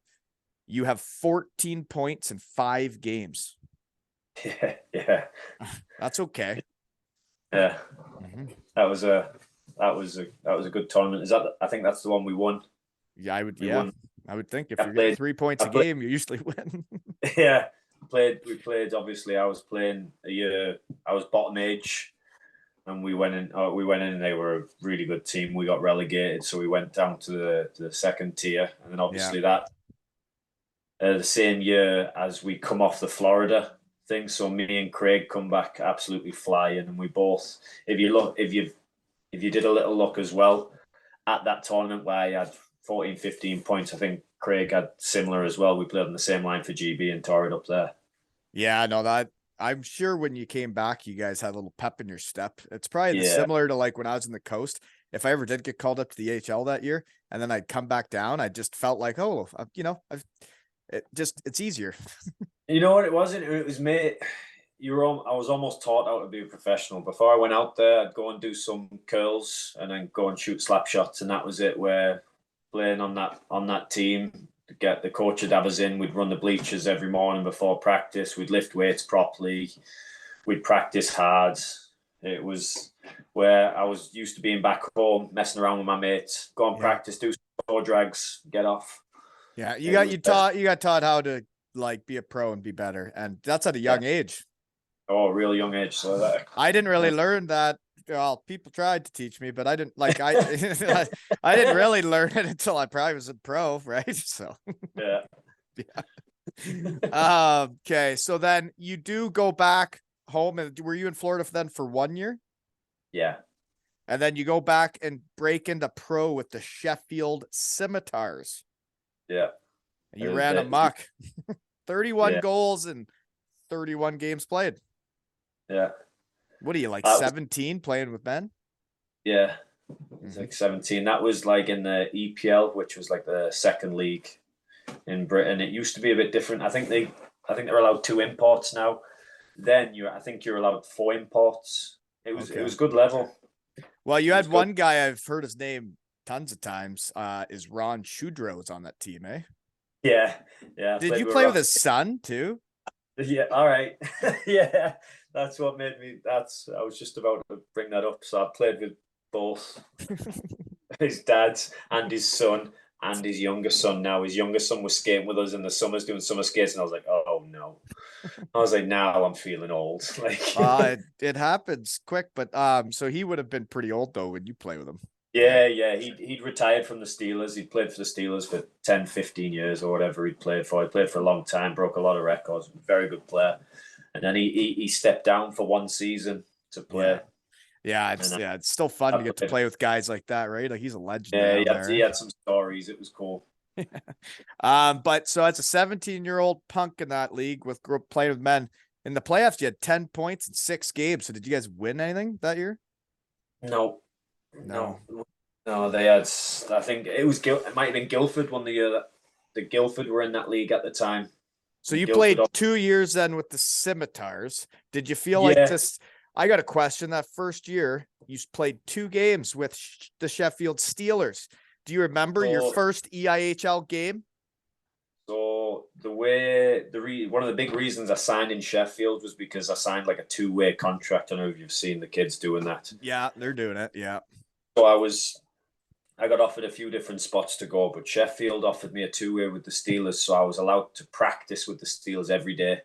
you have 14 points in 5 games. Yeah. That's okay. Yeah. Mm-hmm. That was a good tournament. I think that's the one we won. Yeah, I would. We Yeah, won. I would think if you're getting 3 points a game, you usually win. Yeah. We played obviously I was playing a year, I was bottom age, and we went in and they were a really good team. We got relegated, so we went down to the second tier, and then obviously that the same year as we come off the Florida thing, so me and Craig come back absolutely flying, and we both, if you did a little look as well at that tournament where I had 14, 15 points, I think Craig had similar as well. We played on the same line for GB and tore it up there. Yeah, no, that I'm sure when you came back, you guys had a little pep in your step. It's probably similar to like when I was in the coast. If I ever did get called up to the AHL that year and then I'd come back down, I just felt like, oh, it's easier. You know what it was? It was me. I was almost taught how to be a professional. Before I went out there, I'd go and do some curls and then go and shoot slap shots, and that was it. Where playing on that team, get the coach would have us in. We'd run the bleachers every morning before practice. We'd lift weights properly. We'd practice hard. It was where I was used to being back home, messing around with my mates, go and practice, do some drags, get off. Yeah, you got taught how to like be a pro and be better, and that's at a young age. Oh, really young age. So I didn't really learn that. Well, people tried to teach me, but I didn't like I I didn't really learn it until I probably was a pro, right? So yeah. Okay, so then you do go back home, and were you in Florida then for 1 year? Yeah. And then you go back and break into pro with the Sheffield Scimitars. Yeah. And you ran amok. 31 goals and 31 games played. Yeah. What are you, like 17 playing with men? Yeah. It's like 17. That was like in the EPL, which was like the second league in Britain. It used to be a bit different. I think they're allowed 2 imports now. Then I think you're allowed 4 imports. It was good level. Well, you had one guy, I've heard his name tons of times, is Ron Shudro's on that team, eh? Yeah. Did you play with his son too? Yeah, all right. Yeah, that's what made me. I was just about to bring that up. So I played with both his dad and his son and his younger son. Now his younger son was skating with us in the summers, doing summer skates, and I was like, oh no. I was like, now I'm feeling old. Like, it happens quick, but so he would have been pretty old though when you play with him. Yeah. He'd retired from the Steelers. He'd played for the Steelers for 10, 15 years or whatever he'd played for. He played for a long time, broke a lot of records, very good player. And then he stepped down for 1 season to play. Yeah, it's still fun to get to play with guys like that, right? Like he's a legend. Yeah, he had some stories. It was cool. But so as a 17-year-old punk in that league with playing with men in the playoffs, you had 10 points in 6 games. So did you guys win anything that year? No. No, they had. I think it was It might have been Guildford one the year that the Guildford were in that league at the time. So And you Guildford, played 2 years then with the Scimitars. Did you feel like yeah. this? I got a question. That first year, you played 2 games with the Sheffield Steelers. Do you remember your So, first EIHL game? so the way one of the big reasons I signed in Sheffield was because I signed like a 2-way contract. I don't know if you've seen the kids doing that. Yeah, they're doing it. Yeah. So I got offered a few different spots to go, but Sheffield offered me a 2-way with the Steelers, so I was allowed to practice with the Steelers every day.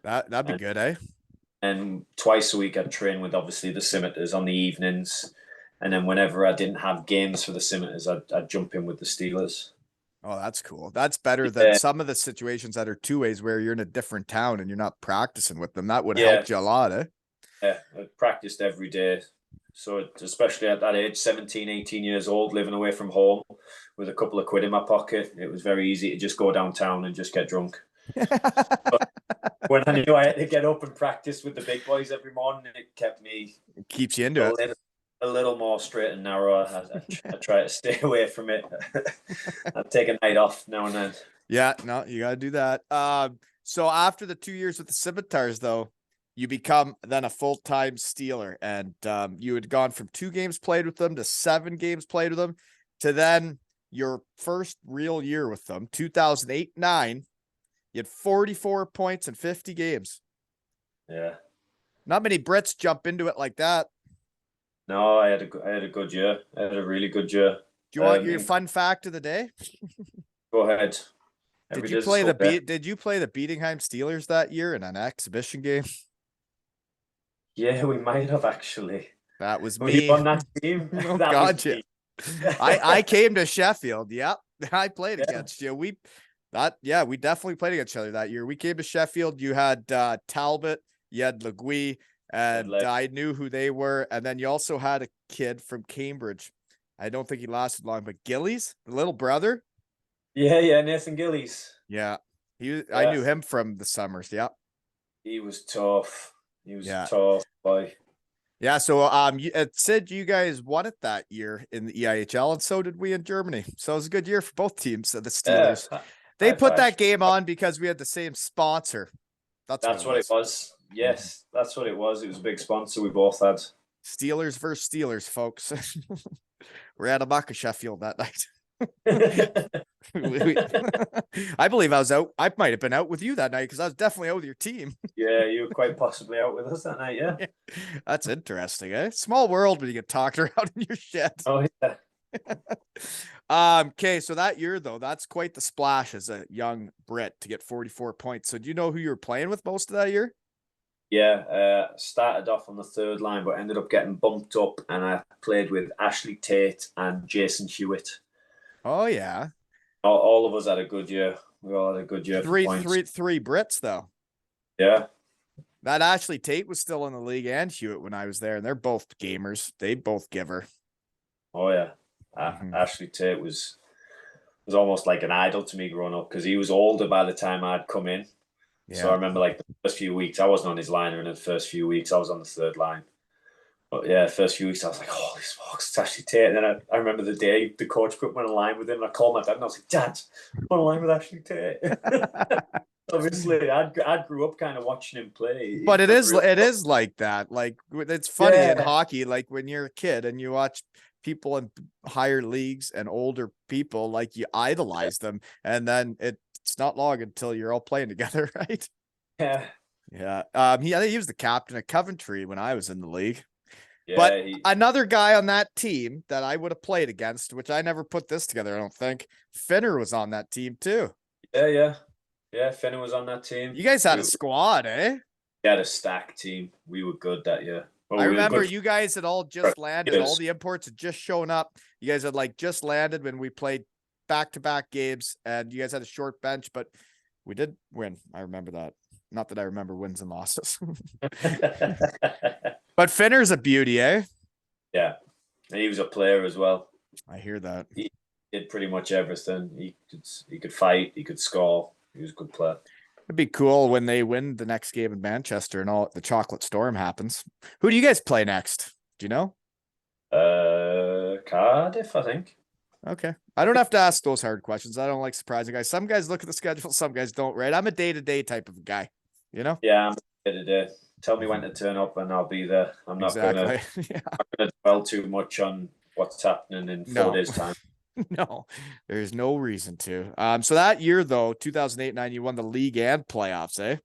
That'd be And, good, eh? and twice a week I'd train with obviously the Scimitars on the evenings. And then whenever I didn't have games for the Scimitars, I'd jump in with the Steelers. Oh, that's cool. That's better than Yeah, some of the situations that are 2 ways where you're in a different town and you're not practicing with them. That would have yeah, helped you a lot, eh? yeah. I practiced every day. So especially at that age, 17, 18 years old, living away from home with a couple of quid in my pocket, it was very easy to just go downtown and just get drunk. But when I knew I had to get up and practice with the big boys every morning, it kept me It keeps you into it. a little more straight and narrow. I try to stay away from it. I'd take a night off now and then. Yeah, no, you gotta do that. So after the 2 years with the Scimitars, though, you become then a full-time Steeler, and you had gone from 2 games played with them to 7 games played with them to then your first real year with them, 2008-9. You had 44 points in 50 games. Yeah. Not many Brits jump into it like that. No, I had a good year. I had a really good year. Do you want your fun fact of the day? Go ahead. Did you play the Bietigheim Steelers that year in an exhibition game? Yeah, we might have actually. That was Were you me. on that team? Oh, That God, was yeah. me. I came to Sheffield. Yep. I played Yeah. against you. We definitely played against each other that year. We came to Sheffield. You had Talbot, you had Legui, and I knew who they were. And then you also had a kid from Cambridge. I don't think he lasted long, but Gillies, the little brother. Yeah, Nathan Gillies. Yeah. I knew him from the summers. Yeah. He was tough. He was Yeah. tough boy. Yeah, so it said you guys won it that year in the EIHL, and so did we in Germany. So it was a good year for both teams. The Steelers, they put that game on because we had the same sponsor. That's what it was. Yes, that's what it was. It was a big sponsor we both had. Steelers versus Steelers, folks. We're at a muck of Sheffield that night. I believe I was out. I might have been out with you that night because I was definitely out with your team. Yeah, you were quite possibly out with us that night. Yeah, that's interesting, eh? Small world when you get talked around in your shed. Oh yeah. Okay, so that year though, that's quite the splash as a young Brit to get 44 points. So do you know who you were playing with most of that year? Yeah, started off on the third line, but ended up getting bumped up, and I played with Ashley Tate and Jason Hewitt. Oh yeah, all of us had a good year. We all had a good year. Three Brits though. Yeah, that Ashley Tate was still in the league, and Hewitt when I was there, and they're both gamers. They both give her. Oh yeah, Ashley Tate was almost like an idol to me growing up because he was older by the time I'd come in. Yeah. So I remember like the first few weeks, I wasn't on his line, and in the first few weeks, I was on the third line. But yeah, first few weeks, I was like, holy smokes, it's Ashley Tate. And then I remember the day the coach put me on a line with him, and I called my dad, and I was like, Dad, I'm on a line with Ashley Tate. Obviously, I grew up kind of watching him play. But it is like that. Like, it's funny in hockey, like when you're a kid and you watch people in higher leagues and older people, like you idolize them, and then it's not long until you're all playing together, right? Yeah. He was the captain of Coventry when I was in the league. Yeah, but another guy on that team that I would have played against, which I never put this together, I don't think, Finner was on that team too. Yeah, Finner was on that team. You guys had a squad, eh? We had a stacked team. We were good that year. Well, I remember you guys had all just landed. All the imports had just shown up. You guys had like just landed when we played back-to-back games, and you guys had a short bench, but we did win. I remember that. Not that I remember wins and losses. But Finner's a beauty, eh? Yeah. And he was a player as well. I hear that. He did pretty much everything. He could fight, he could score. He was a good player. It'd be cool when they win the next game in Manchester and all the chocolate storm happens. Who do you guys play next? Do you know? Cardiff, I think. Okay. I don't have to ask those hard questions. I don't like surprising guys. Some guys look at the schedule, some guys don't, right? I'm a day-to-day type of guy, you know? Yeah, I'm day-to-day. Tell me when to turn up and I'll be there. I'm not Exactly. gonna dwell too much on what's happening in 4 days' time. No, there's no reason to. So that year though, 2008-9, you won the league and playoffs, eh?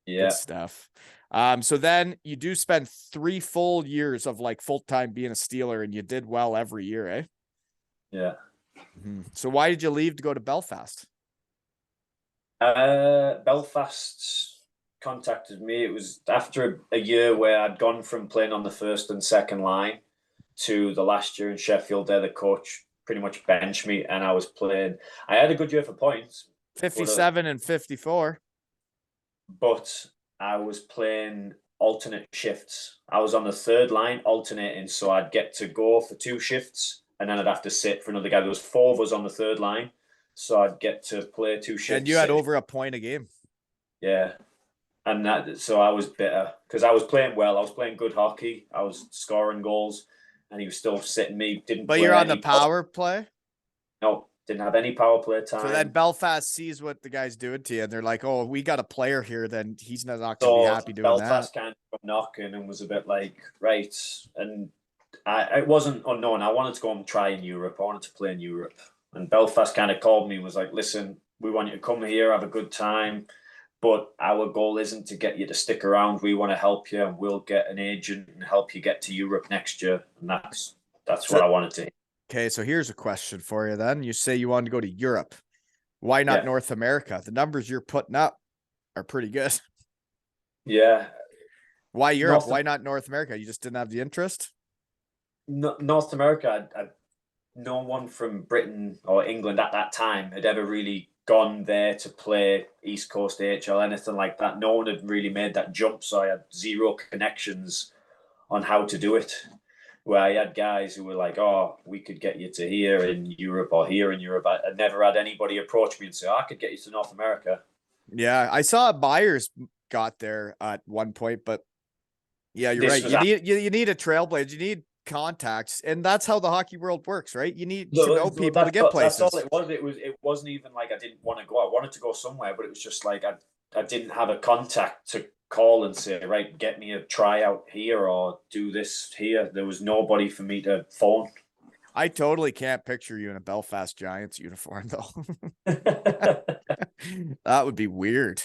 Yeah. Good stuff. So then you do spend 3 full years of like full-time being a Steeler, and you did well every year, eh? Yeah. So why did you leave to go to Belfast? Belfast contacted me. It was after a year where I'd gone from playing on the first and second line to the last year in Sheffield. There, the coach pretty much benched me, and I was playing. I had a good year for points, 57 and 54. but I was playing alternate shifts. I was on the third line alternating, so I'd get to go for 2 shifts, and then I'd have to sit for another guy. There was 4 of us on the third line, so I'd get to play 2 shifts. And you had over a point a game. Yeah. And so I was bitter because I was playing well. I was playing good hockey. I was scoring goals, and he was still sitting me. But you're on the power play? No, didn't have any power play time. So then Belfast sees what the guy's doing to you, and they're like, "Oh, we got a player here." Then he's not going to be happy doing Belfast that. kind of knocking and was a bit like, right. And it wasn't unknown. I wanted to go and try in Europe. I wanted to play in Europe. And Belfast kind of called me and was like, "Listen, we want you to come here, have a good time. But our goal isn't to get you to stick around. We want to help you, and we'll get an agent and help you get to Europe next year." And that's what I wanted to hear. Okay, so here's a question for you then. You say you wanted to go to Europe. Why not North America? The numbers you're putting up are pretty good. Yeah. Why Europe? Why not North America? You just didn't have the interest? North America, no one from Britain or England at that time had ever really gone there to play East Coast AHL, anything like that. No one had really made that jump, so I had zero connections on how to do it. Where I had guys who were like, "Oh, we could get you to here in Europe or here in Europe." I never had anybody approach me and say, "Oh, I could get you to North America." Yeah, I saw Myers got there at one point, but yeah, you're right. You need a trailblazer. You need contacts, and that's how the hockey world works, right? You need to know people to get places. That's all it was. It wasn't even like I didn't want to go. I wanted to go somewhere, but it was just like I didn't have a contact to call and say, right, get me a tryout here or do this here. There was nobody for me to phone. I totally can't picture you in a Belfast Giants uniform though. That would be weird.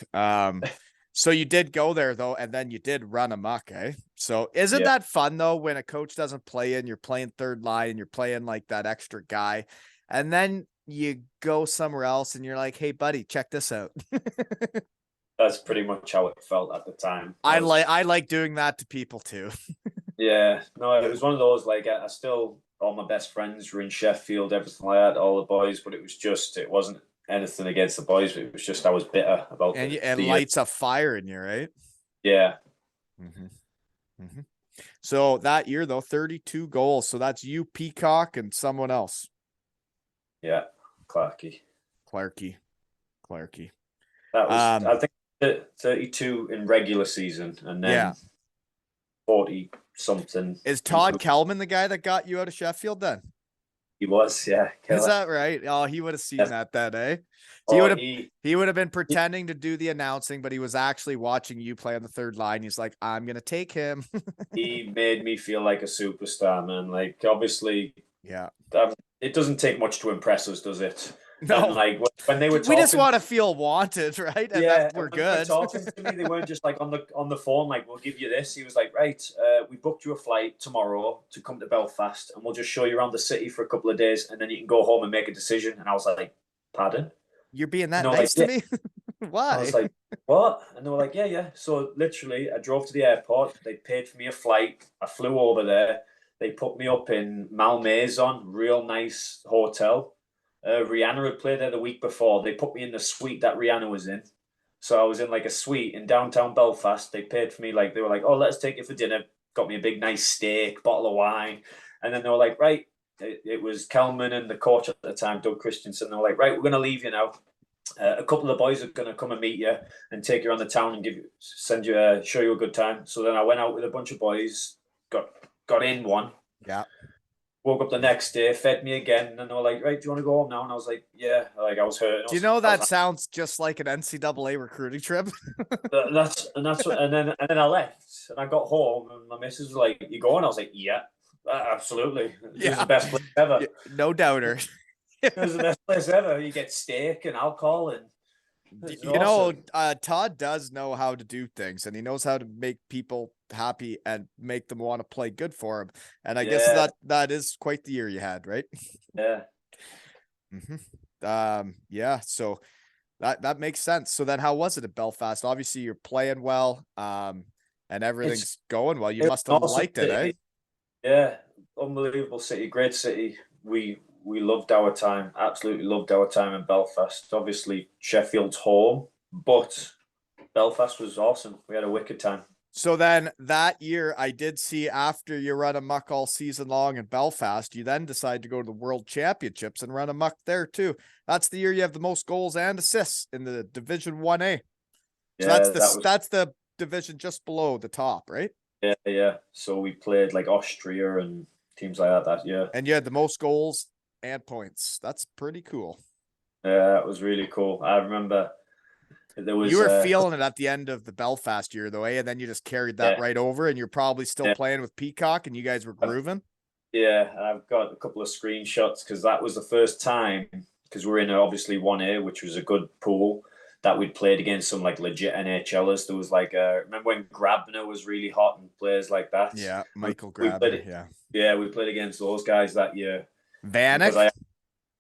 So you did go there though, and then you did run amok, eh? So isn't that fun though when a coach doesn't play and you're playing third line and you're playing like that extra guy, and then you go somewhere else and you're like, "Hey buddy, check this out." That's pretty much how it felt at the time. I like doing that to people too. Yeah, no, it was one of those like I still all my best friends were in Sheffield, everything like that, all the boys, but it wasn't anything against the boys. It was just I was bitter about and it lights a fire in you, right? Yeah. So that year though, 32 goals. So that's you, Peacock, and someone else. Yeah, Clarkey. That was I think 32 in regular season, and then 40 something. Is Todd Kelman the guy that got you out of Sheffield then? He was, yeah. Is that right? Oh, he would have seen that then, eh? So he would have been pretending to do the announcing, but he was actually watching you play on the third line. He's like, "I'm gonna take him." He made me feel like a superstar, man. Like obviously, it doesn't take much to impress us, does it? No, and like when they were talking, we just want to feel wanted, right? And we're good. Talking to me, they weren't just like on the phone, like, "We'll give you this." He was like, "Right, we booked you a flight tomorrow to come to Belfast, and we'll just show you around the city for a couple of days, and then you can go home and make a decision." And I was like, "Pardon? You're being that nice to me? Why?" I was like, "What?" And they were like, yeah. So literally, I drove to the airport. They paid for me a flight. I flew over there. They put me up in Malmaison, real nice hotel. Rihanna had played there the week before. They put me in the suite that Rihanna was in. So I was in like a suite in downtown Belfast. They paid for me, like, they were like, "Oh, let's take you for dinner." Got me a big nice steak, bottle of wine. And then they were like, "Right." It was Kelman and the coach at the time, Doug Christensen. They were like, "Right, we're going to leave you now. A couple of boys are going to come and meet you and take you around the town and show you a good time." So then I went out with a bunch of boys, got in one. Yeah. Woke up the next day, fed me again, and they were like, "Right, do you want to go home now?" And I was like, "Yeah." Like I was hurting. Do you know that sounds just like an NCAA recruiting trip? That's what, and then I left, and I got home, and my missus was like, "You going?" I was like, "Yeah, absolutely. It was the best place ever. Yeah, no doubter. It was the best place ever. You get steak and alcohol, and it's You know, awesome." Todd does know how to do things, and he knows how to make people happy and make them want to play good for him. And I guess that is quite the year you had, right? Yeah. Yeah. So that makes sense. So then, how was it at Belfast? Obviously, you're playing well, and everything's going well. You must have awesome liked it, eh? Yeah, unbelievable city, great city. We loved our time, absolutely loved our time in Belfast. Obviously, Sheffield's home, but Belfast was awesome. We had a wicked time. So then that year, I did see after you run amok all season long in Belfast, you then decide to go to the World Championships and run amok there too. That's the year you have the most goals and assists in the Division 1A. So Yeah, that's the division just below the top, right? yeah. So we played like Austria and teams like that year. And you had the most goals and points. That's pretty cool. Yeah, it was really cool. I remember there was you were feeling it at the end of the Belfast year though, eh? And then you just carried that right over, and you're probably still playing with Peacock, and you guys were grooving. Yeah, I've got a couple of screenshots because that was the first time, because we're in obviously 1A, which was a good pool, that we'd played against some like legit NHLers. There was like remember when Grabner was really hot and players like that? Yeah, Michael Grabner. We played against those guys that year. Vanek.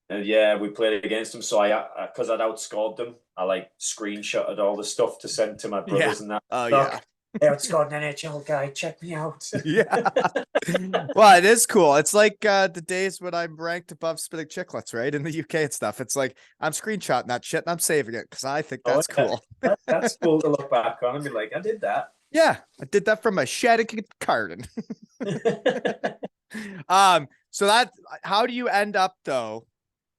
Yeah, we played against them. So because I'd outscored them, I like screenshotted all the stuff to send to my brothers and that. Oh, yeah. I outscored an NHL guy. Check me out. Yeah. Well, it is cool. It's like the days when I'm ranked above Spitting Chicklets, right? In the UK and stuff. It's like I'm screenshotting that shit and I'm saving it because I think that's cool. That's cool to look back on and be like, I did that. Yeah, I did that from a Shedick carton. So that, how do you end up though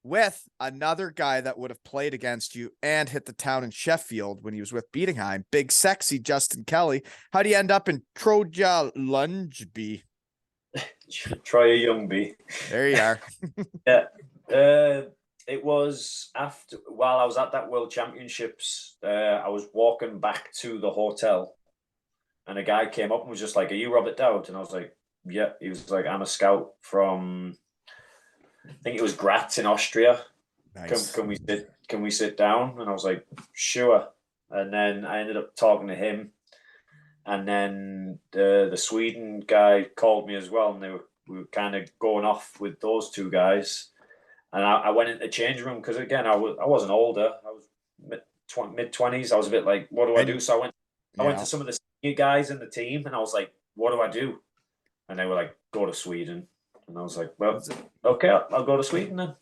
with another guy that would have played against you and hit the town in Sheffield when he was with Beatingheim, big sexy Justin Kelly? How do you end up in Troja Lungeby? Troja Youngby. There you are. Yeah. It was after, while I was at that World Championships, I was walking back to the hotel and a guy came up and was just like, "Are you Robert Dowd?" And I was like, "Yeah." He was like, "I'm a scout from, I think it was Graz in Austria. Nice. Can we sit down?" And I was like, "Sure." And then I ended up talking to him. And then the Sweden guy called me as well, and we were kind of going off with those two guys. And I went into the change room because, again, I wasn't older. I was mid-20s. I was a bit like, what do I do? So I went to some of the senior guys in the team, and I was like, what do I do? And they were like, go to Sweden. And I was like, well, okay, I'll go to Sweden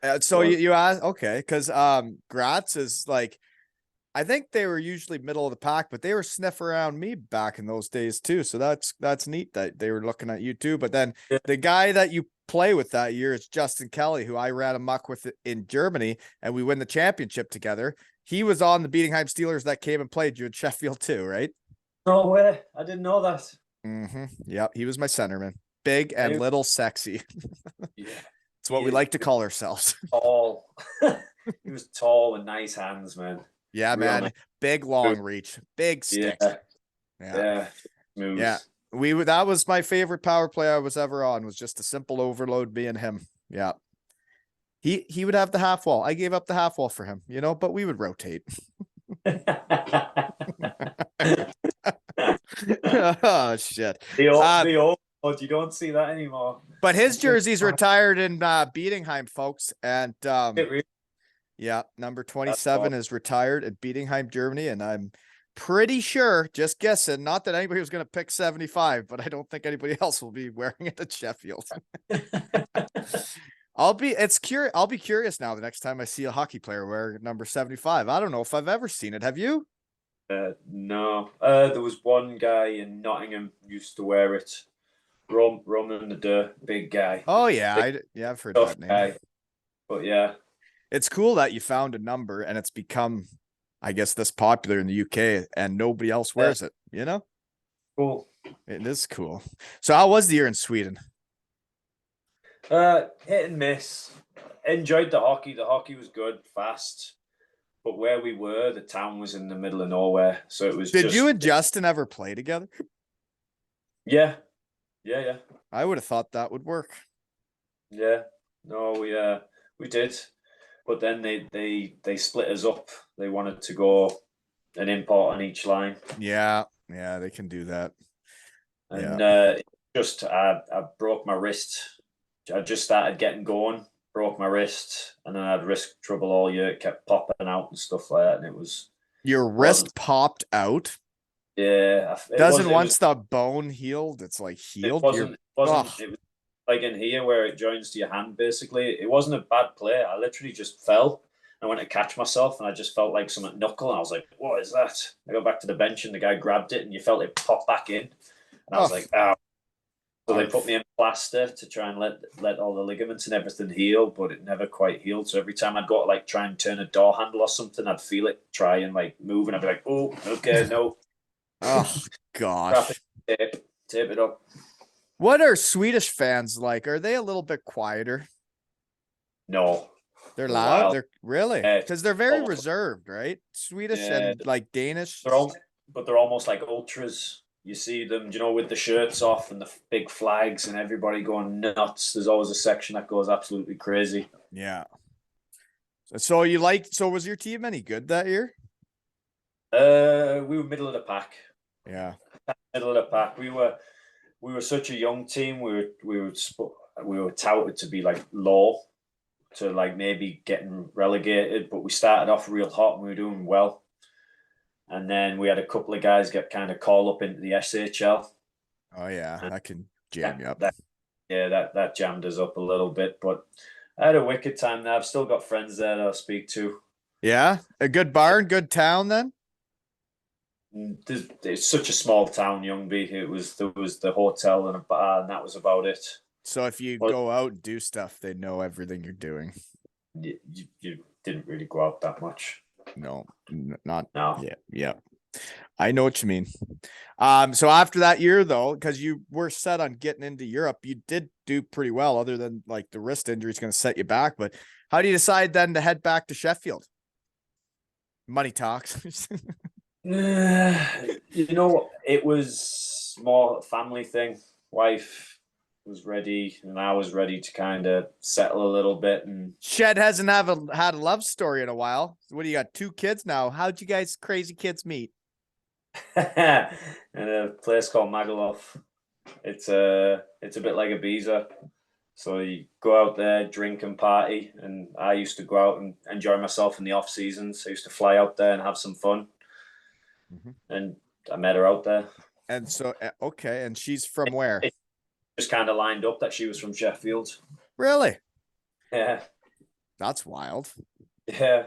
then. So you asked, okay, because Graz is like, I think they were usually middle of the pack, but they were sniffing around me back in those days too. So that's neat that they were looking at you too. But then the guy that you play with that year is Justin Kelly, who I ran amok with in Germany, and we win the championship together. He was on the Beatingheim Steelers that came and played you in Sheffield too, right? No way. I didn't know that. Yep. He was my centerman. Big and little sexy. Yeah. It's what we like to call ourselves. Tall. He was tall with nice hands, man. Yeah, real man. Nice. Big long reach. Big stick. Yeah. Smooth. Yeah. That was my favorite power play I was ever on, was just a simple overload, me and him. Yeah. He would have the half wall. I gave up the half wall for him, but we would rotate. Oh shit. The old, you don't see that anymore. But his jersey's retired in Beatingheim, folks. And yeah, number 27 is retired at Beatingheim, Germany, and I'm pretty sure, just guessing, not that anybody was going to pick 75, but I don't think anybody else will be wearing it at Sheffield. I'll be curious now the next time I see a hockey player wear number 75. I don't know if I've ever seen it. Have you? No. There was one guy in Nottingham used to wear it. Roman the big guy. Oh yeah, I've heard that name. Guy. But yeah. It's cool that you found a number and it's become, I guess, this popular in the UK and nobody else wears it, Cool. It is cool. So how was the year in Sweden? Hit and miss. Enjoyed the hockey. The hockey was good, fast. But where we were, the town was in the middle of nowhere. So it was Did you and Justin ever play together? Yeah. I would have thought that would work. Yeah. No, we did. But then they split us up. They wanted to go an import on each line. Yeah, they can do that. And I broke my wrist. I just started getting going, broke my wrist, and then I had wrist trouble all year. It kept popping out and stuff like that, and it was your wrist popped out. Yeah, doesn't once the bone healed, it's like healed. It was like in here where it joins to your hand. Basically, it wasn't a bad play. I literally just fell. I went to catch myself, and I just felt like some knuckle. And I was like, "What is that?" I go back to the bench, and the guy grabbed it, and you felt it pop back in. And I was like, "Ah." So they put me in plaster to try and let all the ligaments and everything heal, but it never quite healed. So every time I'd go to like try and turn a door handle or something, I'd feel it try and like move, and I'd be like, "Oh, okay, no." Oh gosh. Tape it up. What are Swedish fans like? Are they a little bit quieter? No. They're loud. They're really, because they're very reserved, right? Swedish and like Danish. But they're almost like ultras. You see them, with the shirts off and the big flags and everybody going nuts. There's always a section that goes absolutely crazy. Yeah. So was your team any good that year? We were middle of the pack. Yeah. Middle of the pack. We were such a young team. We were touted to be like low, to like maybe getting relegated, but we started off real hot and we were doing well. And then we had a couple of guys get kind of called up into the SHL. Oh yeah, that can jam you up. That jammed us up a little bit, but I had a wicked time there. I've still got friends there that I'll speak to. Yeah, a good barn, good town then. It's such a small town, Youngby. There was the hotel and a bar, and that was about it. So if you go out and do stuff, they know everything you're doing. You didn't really go out that much. No, not. No. Yeah. I know what you mean. So after that year, though, because you were set on getting into Europe, you did do pretty well, other than like the wrist injury is going to set you back. But how do you decide then to head back to Sheffield? Money talks. It was more a family thing. Wife was ready, and I was ready to kind of settle a little bit. And Shed hasn't had a love story in a while. What do you got? 2 kids now? How'd you guys crazy kids meet? In a place called Magaluf. It's a bit like Ibiza. So you go out there, drink and party, and I used to go out and enjoy myself in the off seasons. I used to fly out there and have some fun. And I met her out there. And so, okay. And she's from where? It just kind of lined up that she was from Sheffield. Really? Yeah. That's wild. Yeah.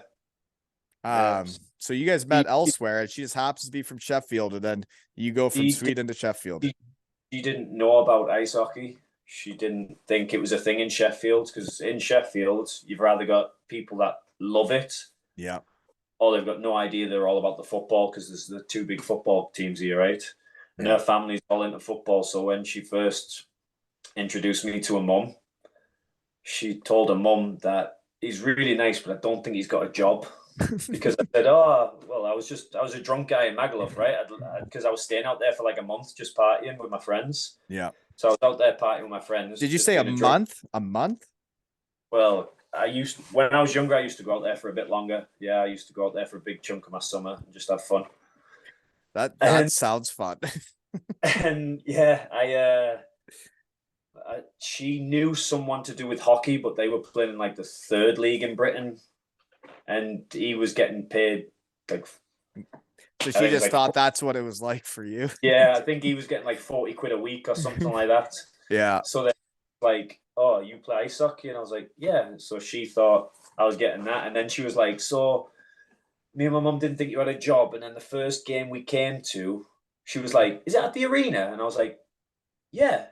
So you guys met elsewhere, and she just happens to be from Sheffield, and then you go from Sweden to Sheffield. She didn't know about ice hockey. She didn't think it was a thing in Sheffield, because in Sheffield, you've rather got people that love it. Yeah. Or they've got no idea they're all about the football, because there's the 2 big football teams here, right? And her family's all into football. So when she first introduced me to her mum, she told her mum that he's really nice, but I don't think he's got a job. Because I said, "Oh, well, I was a drunk guy in Magaluf, right? Because I was staying out there for like a month, just partying with my friends." Yeah. So I was out there partying with my friends. Did you say a month? A month? Well, when I was younger, I used to go out there for a bit longer. Yeah, I used to go out there for a big chunk of my summer and just have fun. That sounds fun. And yeah, she knew someone to do with hockey, but they were playing in like the 3rd league in Britain, and he was getting paid like. So she just thought that's what it was like for you. Yeah, I think he was getting like 40 quid a week or something like that. Yeah. So they're like, "Oh, you play ice hockey?" And I was like, "Yeah." So she thought I was getting that, and then she was like, "So me and my mum didn't think you had a job." And then the first game we came to, she was like, "Is it at the arena?" And I was like, "Yeah."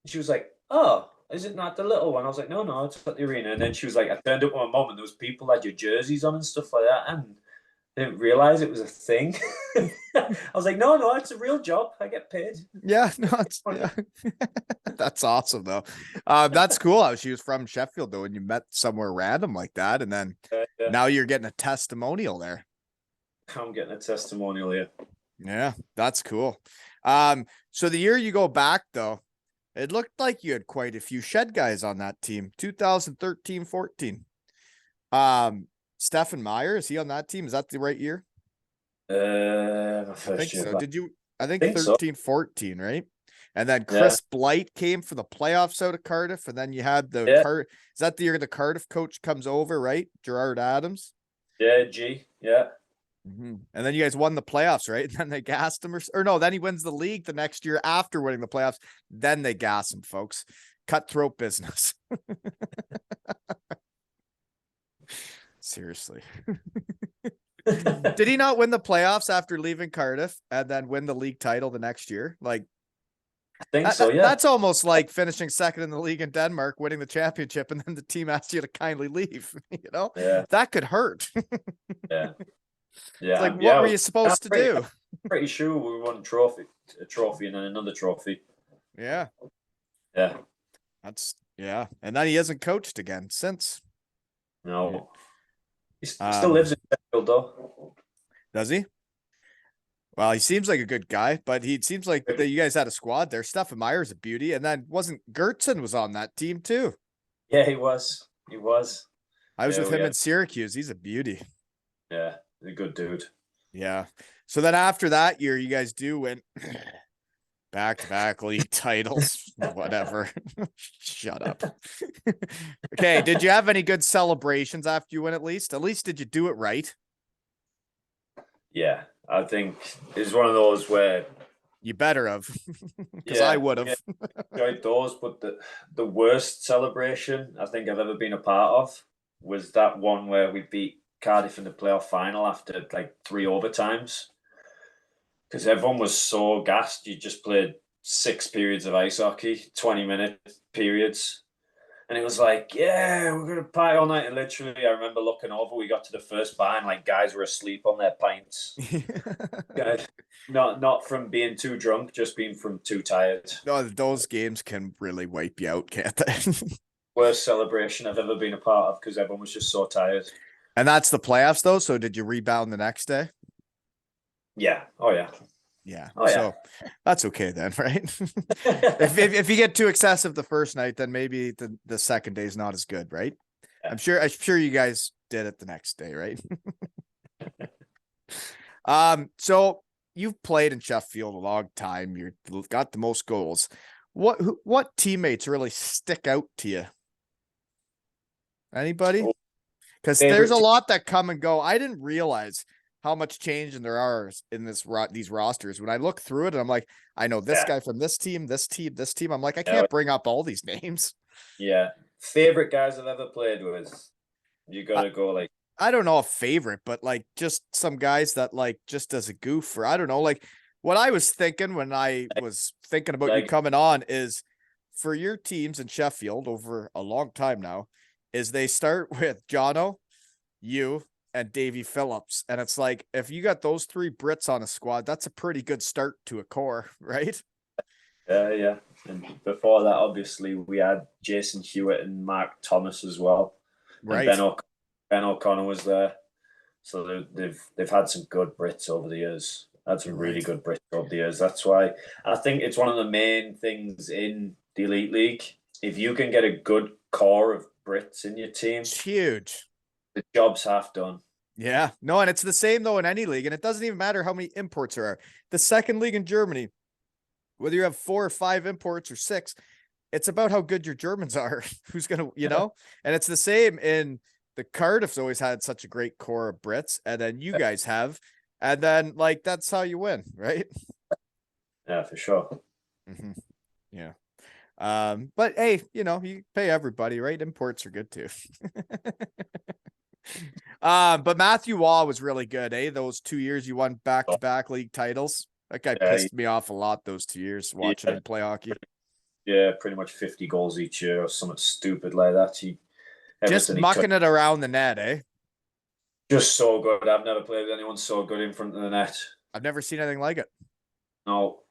And she was like, "Oh, is it not the little one?" I was like, No, it's at the arena." And then she was like, I turned up with my mum, and there was people had your jerseys on and stuff like that, and I didn't realize it was a thing. I was like, no, it's a real job. I get paid. Yeah, no, yeah. That's awesome though. That's cool how she was from Sheffield though, and you met somewhere random like that, and then now you're getting a testimonial there. I'm getting a testimonial here. Yeah, that's cool. So the year you go back though, it looked like you had quite a few shed guys on that team. 2013-14. Stephen Meyer, is he on that team? Is that the right year? My I first think year. so. Did you? I think so. 13-14, right? And then Chris Blight came for the playoffs out of Cardiff, and then you had the Is that the year the Cardiff coach comes over, right? Gerard Adams. Yeah, G. Yeah. Mm-hmm. And then you guys won the playoffs, right? And then they gassed him, or no? Then he wins the league the next year after winning the playoffs. Then they gas him, folks. Cutthroat business. Seriously. Did he not win the playoffs after leaving Cardiff and then win the league title the next year? Like, I think so, yeah. That's almost like finishing second in the league in Denmark, winning the championship, and then the team asks you to kindly leave. You know, that could hurt. Yeah. Yeah. It's like, what were you supposed to do? I'm pretty sure we won a trophy, and then another trophy. Yeah. Yeah. And then he hasn't coached again since. No. He still lives in Sheffield, though. Does he? Well, he seems like a good guy, but he seems like that you guys had a squad there. Stephen Meyer's a beauty, and then wasn't Gertson was on that team too? Yeah, he was. I was with him in Syracuse. He's a beauty. Yeah, a good dude. Yeah. So then after that year, you guys do win back-to-back league titles. Whatever. Shut up. Okay. Did you have any good celebrations after you win at least? At least did you do it right? Yeah. I think it's one of those where you better have, because I would have. Enjoyed those, but the worst celebration I think I've ever been a part of was that one where we beat Cardiff in the playoff final after like 3 overtimes, because everyone was so gassed. You just played 6 periods of ice hockey, 20-minute periods. And it was like, yeah, we're going to party all night. And literally, I remember looking over, we got to the first bar and like guys were asleep on their pints. Not from being too drunk, just being from too tired. No, those games can really wipe you out, can't they? Worst celebration I've ever been a part of because everyone was just so tired. And that's the playoffs though. So did you rebound the next day? Yeah. Oh, yeah. Yeah. So that's okay then, right? if you get too excessive the first night, then maybe the second day is not as good, right? Yeah. I'm sure you guys did it the next day, right? So you've played in Sheffield a long time. You've got the most goals. What teammates really stick out to you? Anybody? Because there's a lot that come and go. I didn't realize how much change there are in these rosters. When I look through it, and I'm like, I know this guy from this team, this team. I'm like, I can't bring up all these names. Yeah. Favorite guys I've ever played with. You got to go like, I don't know a favorite, but like just some guys that like just as a goof, or I don't know, like what I was thinking when I was thinking about you coming on is for your teams in Sheffield over a long time now, is they start with Jono, you, and Davy Phillips. And it's like, if you got those 3 Brits on a squad, that's a pretty good start to a core, right? Yeah. And before that, obviously, we had Jason Hewitt and Mark Thomas as well. Right. And Ben O'Connor was there. So they've had some good Brits over the years. Had some really good Brits over the years. That's why I think it's one of the main things in the Elite League. If you can get a good core of Brits in your team, it's huge. The job's half done. Yeah. No, and it's the same though in any league. And it doesn't even matter how many imports there are. The second league in Germany, whether you have 4 or 5 imports or 6, it's about how good your Germans are. Who's going to, know? And it's the same in the Cardiff's always had such a great core of Brits. And then you guys have. And then like, that's how you win, right? Yeah, for sure. Mm-hmm. Yeah. But hey, you pay everybody, right? Imports are good too. But Matthew Waugh was really good, eh? Those 2 years you won back-to-back league titles. That guy pissed me off a lot those 2 years watching him play hockey. Yeah, pretty much 50 goals each year or something stupid like that. Just mucking it around the net, eh? Just so good. I've never played with anyone so good in front of the net. I've never seen anything like it. No,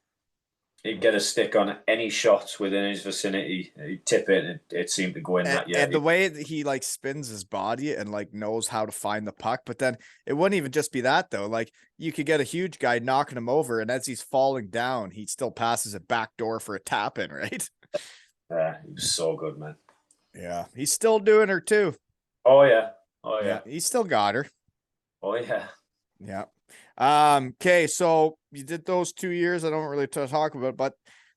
he'd get a stick on any shot within his vicinity. He'd tip it, and it seemed to go in that year. And the way that he like spins his body and like knows how to find the puck, but then it wouldn't even just be that though. Like you could get a huge guy knocking him over, and as he's falling down, he still passes it back door for a tap in, right? Yeah, he was so good, man. Yeah, he's still doing her too. Oh yeah, He's still got her. Oh yeah. Yeah. Okay, so you did those 2 years. I don't really talk about, but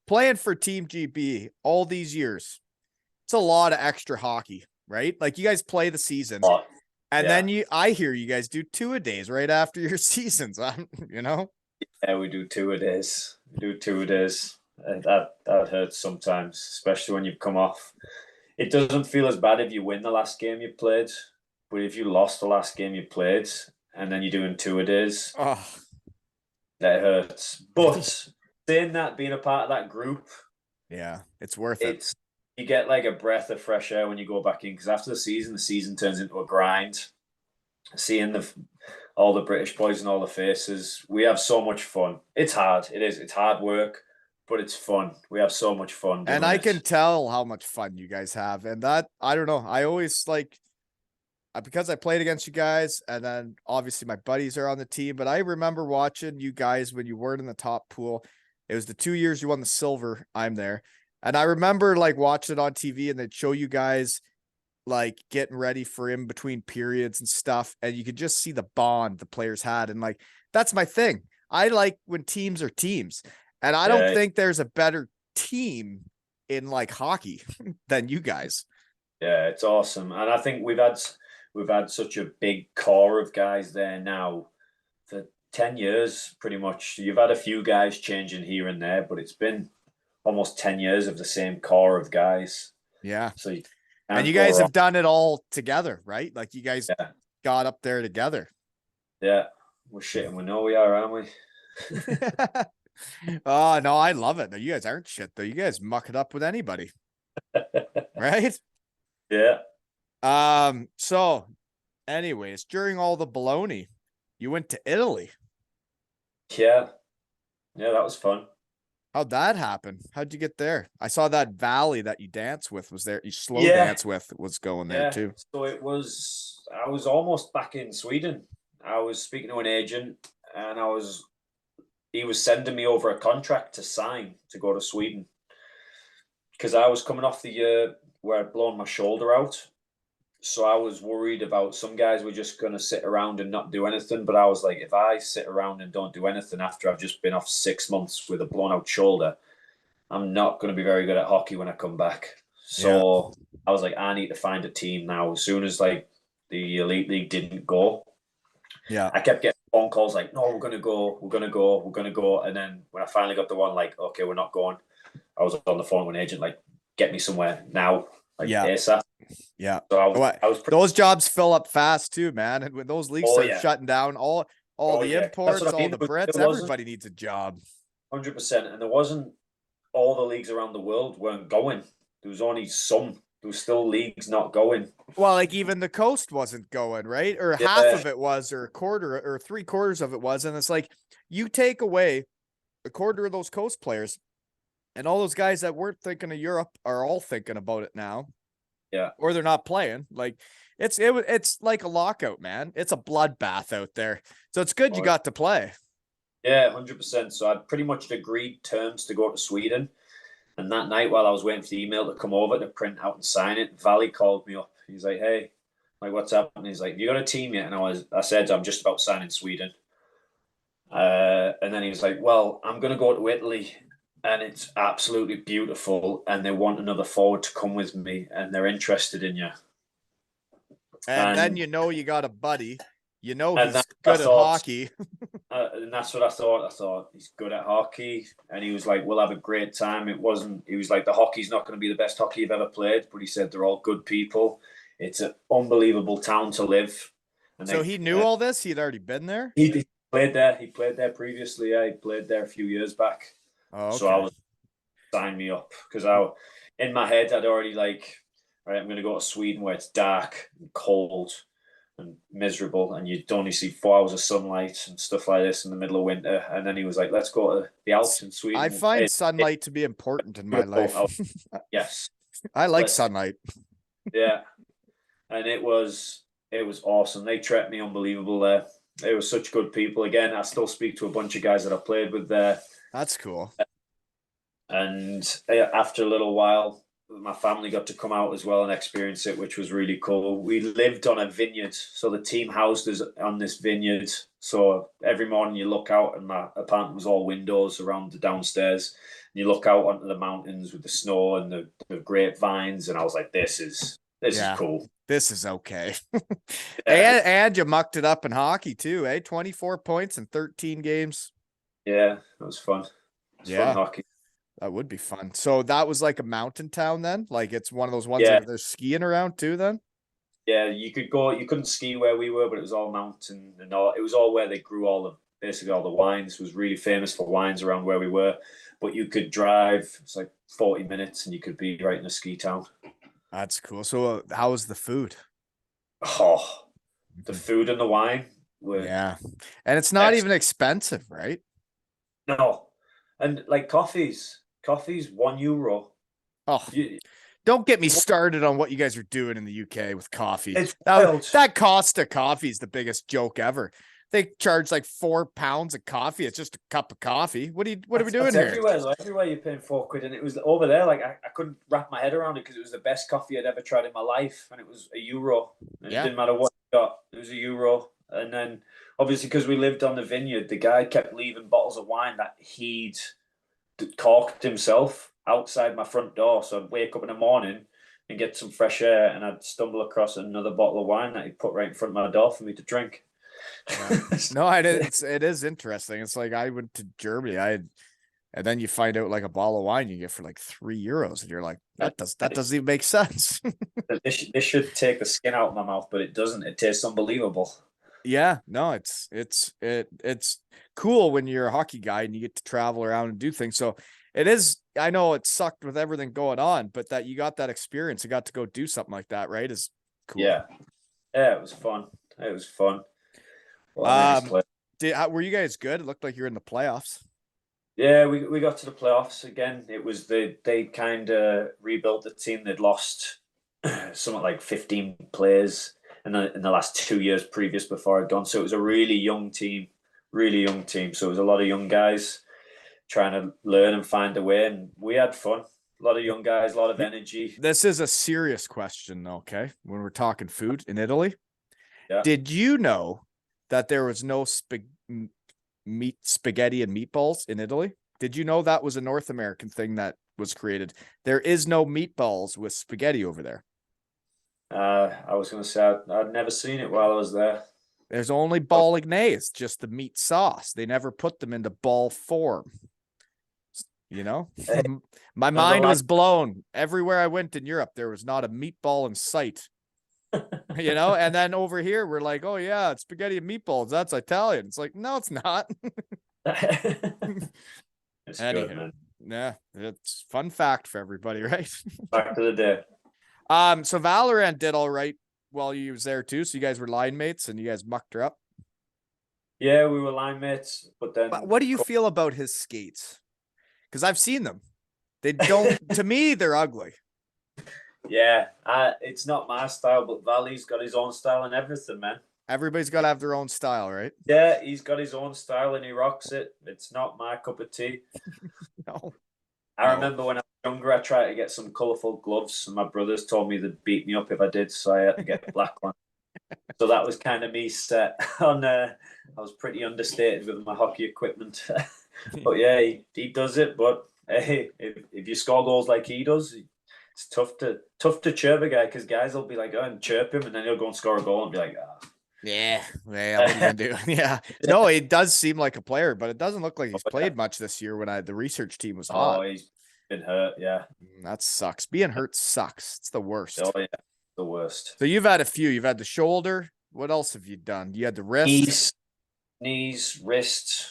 playing for Team GB all these years, it's a lot of extra hockey, right? Like you guys play the seasons, and then I hear you guys do 2-a-days right after your seasons. You know? Yeah, we do 2-a-days. We do 2-a-days. That hurts sometimes, especially when you come off. It doesn't feel as bad if you win the last game you played, but if you lost the last game you played and then you're doing 2-a-days, that hurts. But saying that, being a part of that group, yeah, it's worth it. You get like a breath of fresh air when you go back in, because after the season turns into a grind. Seeing all the British boys and all the faces, we have so much fun. It's hard. It is. It's hard work, but it's fun. We have so much fun. And I can tell how much fun you guys have. And that, I don't know. I always like, because I played against you guys, and then obviously my buddies are on the team, but I remember watching you guys when you weren't in the top pool. It was the 2 years you won the silver. I'm there. And I remember like watching it on TV, and they'd show you guys like getting ready for in between periods and stuff. And you could just see the bond the players had. And like, that's my thing. I like when teams are teams, and I don't think there's a better team in like hockey than you guys. Yeah, it's awesome. And I think we've had such a big core of guys there now for 10 years, pretty much. You've had a few guys changing here and there, but it's been almost 10 years of the same core of guys. Yeah. So and you guys have done it all together, right? Like you guys got up there together. Yeah. We're shit, and we know we are, aren't we? Oh, no, I love it. No, you guys aren't shit, though. You guys muck it up with anybody. Right? Yeah. So anyways, during all the baloney, you went to Italy. Yeah. Yeah, that was fun. How'd that happen? How'd you get there? I saw that valley that you dance with was there. You slow dance with was going there too. So I was almost back in Sweden. I was speaking to an agent, and he was sending me over a contract to sign to go to Sweden, because I was coming off the year where I'd blown my shoulder out. So I was worried about, some guys were just going to sit around and not do anything. But I was like, if I sit around and don't do anything after I've just been off 6 months with a blown out shoulder, I'm not going to be very good at hockey when I come back. So I was like, I need to find a team now. As soon as like the Elite League didn't go, I kept getting phone calls like, no, we're going to go. And then when I finally got the one, like, okay, we're not going, I was on the phone with an agent, like, get me somewhere now. Like ASAP. Yeah. So I was those jobs fill up fast too, man. And when those leagues start shutting down, all the imports, all the Brits, everybody needs a job. 100%. And there wasn't, all the leagues around the world weren't going. There was only some. There was still leagues not going. Well, like even the coast wasn't going, right? Or half of it was, or a quarter, or 3/4 of it was. And it's like, you take away a quarter of those coast players, and all those guys that weren't thinking of Europe are all thinking about it now. Yeah. Or they're not playing. Like it's like a lockout, man. It's a bloodbath out there. So it's good you got to play. Yeah, 100%. So I'd pretty much agreed terms to go to Sweden. And that night, while I was waiting for the email to come over to print out and sign it, Valley called me up. He's like, hey, like, what's up? And he's like, you got a team yet? And I said, I'm just about signing Sweden. And then he was like, well, I'm going to go to Italy, and it's absolutely beautiful, and they want another forward to come with me, and they're interested in you. And then you know you got a buddy. You know he's good at hockey. And that's what I thought. I thought, he's good at hockey. And he was like, we'll have a great time. He was like, the hockey's not going to be the best hockey you've ever played, but he said they're all good people. It's an unbelievable town to live. And so he knew all this? He'd already been there? He played there. He played there previously. Yeah, he played there a few years back. Oh, okay. So I was, sign me up, because in my head I'd already like, all right, I'm going to go to Sweden where it's dark and cold, and miserable, and you'd only see 4 hours of sunlight and stuff like this in the middle of winter. And then he was like, let's go to the Alps in Sweden. I find sunlight to be important in my life. Yes. I like sunlight. Yeah. And it was awesome. They treated me unbelievable there. They were such good people. Again, I still speak to a bunch of guys that I played with there. That's cool. And after a little while, my family got to come out as well and experience it, which was really cool. We lived on a vineyard, so the team housed us on this vineyard. So every morning you look out, and my apartment was all windows around the downstairs. And you look out onto the mountains with the snow and the grapevines, and I was like, "This is cool. This is okay." and you mucked it up in hockey too, eh? 24 points in 13 games. Yeah, it was fun. Fun hockey. That would be fun. So that was like a mountain town then? Like it's one of those ones that they're skiing around too then? Yeah, you couldn't ski where we were, but it was all mountain and all. It was all where they grew basically all the wines. It was really famous for wines around where we were. But you could drive, it's like 40 minutes and you could be right in a ski town. That's cool. So how was the food? Oh, the food and the wine were... Yeah. And it's not even expensive, right? No. And like coffee's €1. Oh, don't get me started on what you guys are doing in the UK with coffee. That Costa coffee is the biggest joke ever. They charge like £4 of coffee. It's just a cup of coffee. What are we doing here? Everywhere you're paying £4, and it was over there. Like I couldn't wrap my head around it because it was the best coffee I'd ever tried in my life, and it was €1. And it didn't matter what you got; it was €1. And then obviously because we lived on the vineyard, the guy kept leaving bottles of wine that he'd corked himself outside my front door. So I'd wake up in the morning and get some fresh air, and I'd stumble across another bottle of wine that he'd put right in front of my door for me to drink. No, it is interesting. It's like I went to Germany, and then you find out like a bottle of wine you get for like €3, and you're like, that doesn't even make sense. This should take the skin out of my mouth, but it doesn't. It tastes unbelievable. Yeah, no, it's cool when you're a hockey guy and you get to travel around and do things. So it is. I know it sucked with everything going on, but that you got that experience, you got to go do something like that, right? Is cool. Yeah, it was fun. It was fun. Were you guys good? It looked like you're in the playoffs. Yeah, we got to the playoffs again. It was they kind of rebuilt the team. They'd lost something like 15 players in the last 2 years previous before I'd gone. So it was a really young team. So it was a lot of young guys trying to learn and find a way, and we had fun. A lot of young guys, a lot of energy. This is a serious question, okay? When we're talking food in Italy, did you know that there was no spaghetti and meatballs in Italy? Did you know that was a North American thing that was created? There is no meatballs with spaghetti over there. I was going to say I'd never seen it while I was there. There's only bolognese, just the meat sauce. They never put them into ball form. You know, my mind was blown. Everywhere I went in Europe, there was not a meatball in sight. You know, and then over here, we're like, oh, yeah, it's spaghetti and meatballs. That's Italian. It's like, no, it's not. It's Anywho, good, man. Yeah, it's fun fact for everybody, right? Back to the day. So Valorant did all right while you was there too. So you guys were line mates and you guys mucked her up. Yeah, we were line mates, but then what do you feel about his skates? Because I've seen them. They don't. To me, they're ugly. Yeah, it's not my style, but Valley's got his own style and everything, man. Everybody's got to have their own style, right? Yeah, he's got his own style and he rocks it. It's not my cup of tea. No. I remember when I was younger, I tried to get some colourful gloves, and my brothers told me they'd beat me up if I did, so I had to get a black one. So that was kind of me set on. I was pretty understated with my hockey equipment, but yeah, he does it. But hey, if you score goals like he does, it's tough to chirp a guy, because guys will be like, oh, and chirp him, and then he'll go and score a goal and be like, ah. Yeah, what are you gonna do? Yeah, no, it does seem like a player, but it doesn't look like he's played much this year. When the research team was hot. Oh, he's been hurt. Yeah, that sucks. Being hurt sucks. It's the worst. Oh yeah, the worst. So you've had a few. You've had the shoulder. What else have you done? You had the wrist, knees, wrist.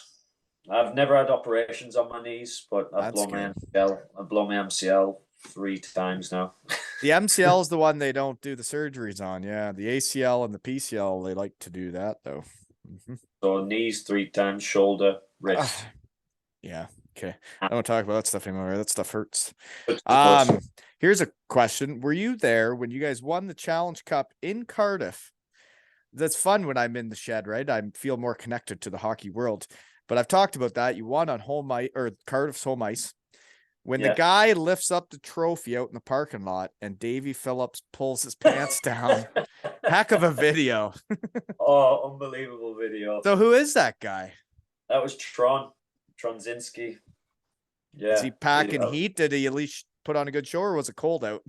I've never had operations on my knees, but I've blown my MCL. I've blown my MCL 3 times now. The MCL is the one they don't do the surgeries on. Yeah, the ACL and the PCL, they like to do that though. So knees 3 times, shoulder, wrist. Yeah. Okay. I don't talk about that stuff anymore. That stuff hurts. It does. Here's a question. Were you there when you guys won the Challenge Cup in Cardiff? That's fun when I'm in the shed, right? I feel more connected to the hockey world. But I've talked about that. You won on home ice or Cardiff's home ice. When the guy lifts up the trophy out in the parking lot and Davy Phillips pulls his pants down, heck of a video. Oh, unbelievable video. So who is that guy? That was Tronzinski. Yeah. Is he packing heat? Did he at least put on a good show, or was it cold out?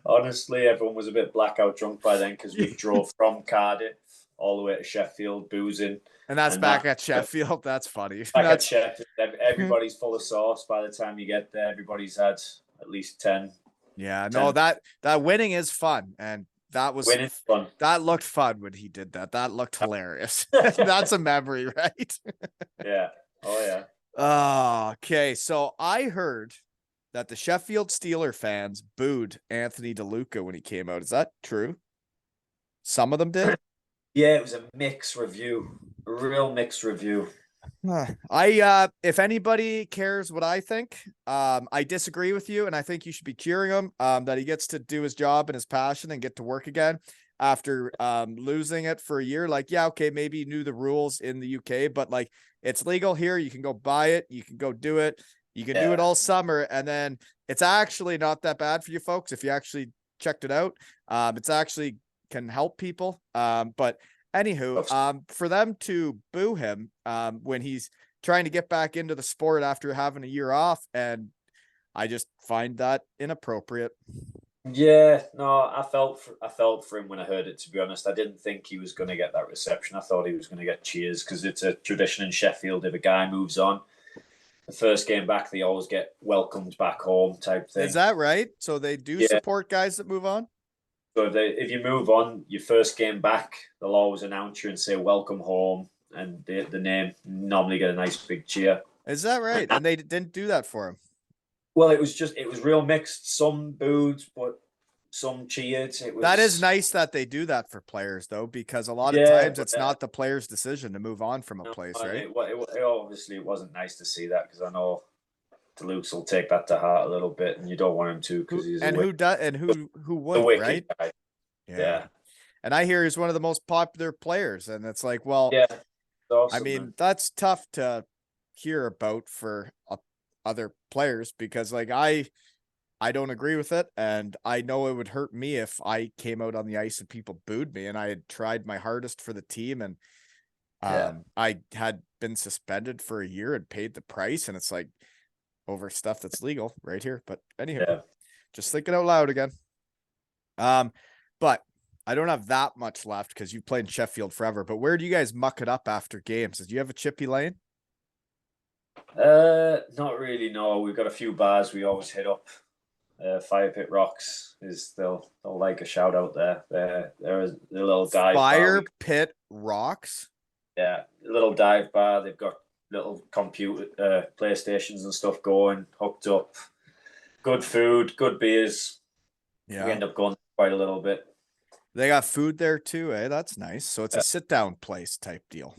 Honestly, everyone was a bit blackout drunk by then because we drove from Cardiff all the way to Sheffield, boozing. And that's back at Sheffield. That's funny. At Sheffield, everybody's full of sauce by the time you get there. Everybody's had at least 10. Yeah, no, that winning is fun. And that was fun. That looked fun when he did that. That looked hilarious. That's a memory, right? Yeah. Oh, yeah. Okay, so I heard that the Sheffield Steelers fans booed Anthony DeLuca when he came out. Is that true? Some of them did? Yeah, it was a mixed review. A real mixed review. If anybody cares what I think, I disagree with you, and I think you should be cheering him, that he gets to do his job and his passion and get to work again after losing it for a year. Like, yeah, okay, maybe you knew the rules in the UK, but like, it's legal here. You can go buy it. You can go do it. You can do it all summer. And then it's actually not that bad for you folks. If you actually checked it out, it's actually can help people. But anywho, for them to boo him, when he's trying to get back into the sport after having a year off. And I just find that inappropriate. Yeah, no, I felt for him when I heard it, to be honest. I didn't think he was going to get that reception. I thought he was going to get cheers because it's a tradition in Sheffield. If a guy moves on, the first game back, they always get welcomed back home type thing. Is that right? So they do support guys that move on? So if you move on, your first game back, they'll always announce you and say welcome home, and the name normally get a nice big cheer. Is that right? And they didn't do that for him? Well, it was real mixed. Some booed, but some cheered. That is nice that they do that for players, though, because a lot of times it's not the player's decision to move on from a place, right? Obviously, it wasn't nice to see that because I know DeLuxe will take that to heart a little bit, and you don't want him to because he's who would, right? Guy. Yeah. And I hear he's one of the most popular players, and it's like, well, yeah, awesome, I mean, that's tough to hear about for other players because, like, I don't agree with it, and I know it would hurt me if I came out on the ice and people booed me, and I had tried my hardest for the team, and I had been suspended for a year and paid the price, and it's like over stuff that's legal right here. But anyhow, just thinking out loud again. But I don't have that much left because you've played in Sheffield forever. But where do you guys muck it up after games? Do you have a chippy lane? Not really. No, we've got a few bars we always hit up. Fire Pit Rocks they'll like a shout out there. They're a little dive Fire Pit Rocks. Yeah, a little dive bar. They've got little computer PlayStations and stuff going, hooked up. Good food, good beers. Yeah, we end up going quite a little bit. They got food there too, eh? That's nice. So it's a sit down place type deal.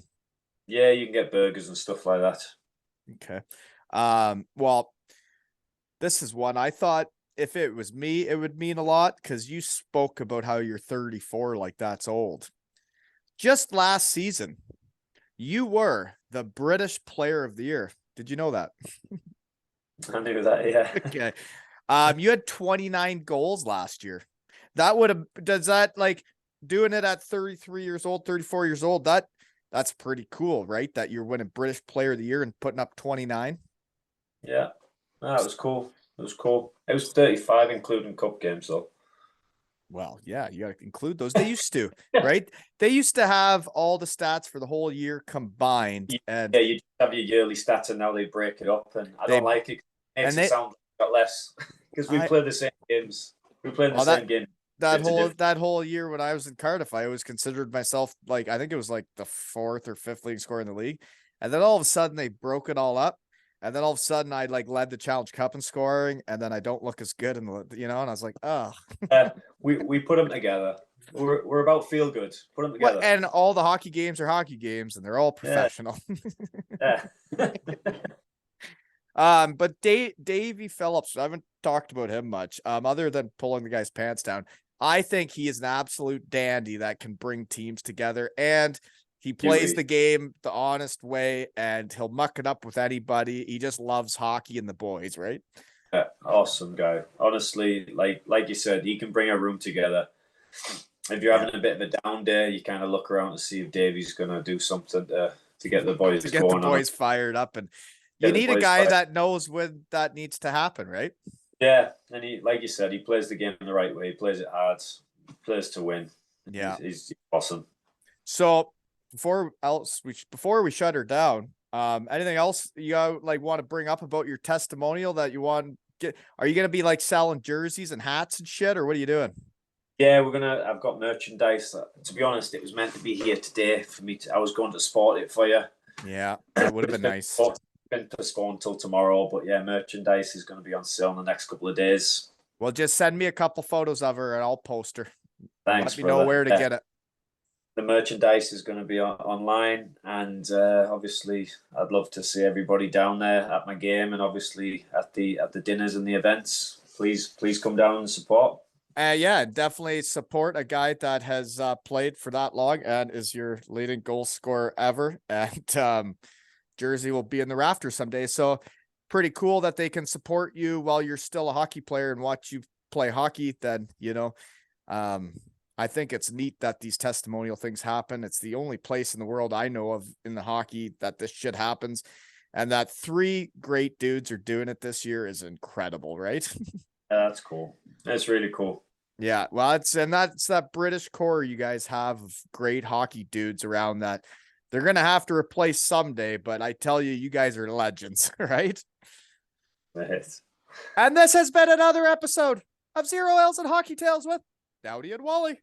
Yeah, you can get burgers and stuff like that. Okay. Well, this is one I thought if it was me, it would mean a lot because you spoke about how you're 34, like that's old. Just last season, you were the British Player of the Year. Did you know that? I knew that, yeah. Okay. You had 29 goals last year. That would have, does that, like, doing it at 33 years old, 34 years old, that's pretty cool, right? That you're winning British Player of the Year and putting up 29. Yeah. No, it was cool. It was cool. It was 35, including cup games, though. Well, yeah, you got to include those. They used to, right? They used to have all the stats for the whole year combined. And yeah, you have your yearly stats, and now they break it up. And I don't like it. It makes it sound like a lot less because we play the same games. We play the same game. That whole year when I was in Cardiff, I always considered myself like, I think it was like the 4th or 5th leading scorer in the league. And then all of a sudden they broke it all up. And then all of a sudden I like led the Challenge Cup in scoring, and then I don't look as good in the, and I was like, oh. We put them together. We're about feel good. Put them together. And all the hockey games are hockey games, and they're all professional. Yeah. But Davey Phillips, I haven't talked about him much. Other than pulling the guy's pants down. I think he is an absolute dandy that can bring teams together, and he plays the game the honest way, and he'll muck it up with anybody. He just loves hockey and the boys, right? Yeah, awesome guy. Honestly, like you said, he can bring a room together. If you're having a bit of a down day, you kind of look around to see if Davey's going to do something to get the boys fired up. And you need a guy that knows when that needs to happen, right? Yeah, and he, like you said, he plays the game the right way. He plays it hard. He plays to win. Yeah, he's awesome. So before we shut her down, anything else you want to bring up about your testimonial that you want to get? Are you going to be like selling jerseys and hats and shit, or what are you doing? Yeah, I've got merchandise. To be honest, it was meant to be here today for me. I was going to sport it for you. Yeah, that would have been nice. Been postponed until tomorrow, but yeah, merchandise is going to be on sale in the next couple of days. Well, just send me a couple photos of her and I'll post her. Thanks. Let me know where to get it. The merchandise is going to be online, and obviously, I'd love to see everybody down there at my game, and obviously at the dinners and the events. Please come down and support. Yeah, definitely support a guy that has played for that long and is your leading goal scorer ever. And jersey will be in the rafters someday. So pretty cool that they can support you while you're still a hockey player and watch you play hockey. Then, I think it's neat that these testimonial things happen. It's the only place in the world I know of in the hockey that this shit happens. And that 3 great dudes are doing it this year is incredible, right? That's cool. That's really cool. Yeah, well, that's that British core you guys have of great hockey dudes around that they're going to have to replace someday, but I tell you, you guys are legends, right? Right. And this has been another episode of Zero L's and Hockey Tales with Dowdy and Wally.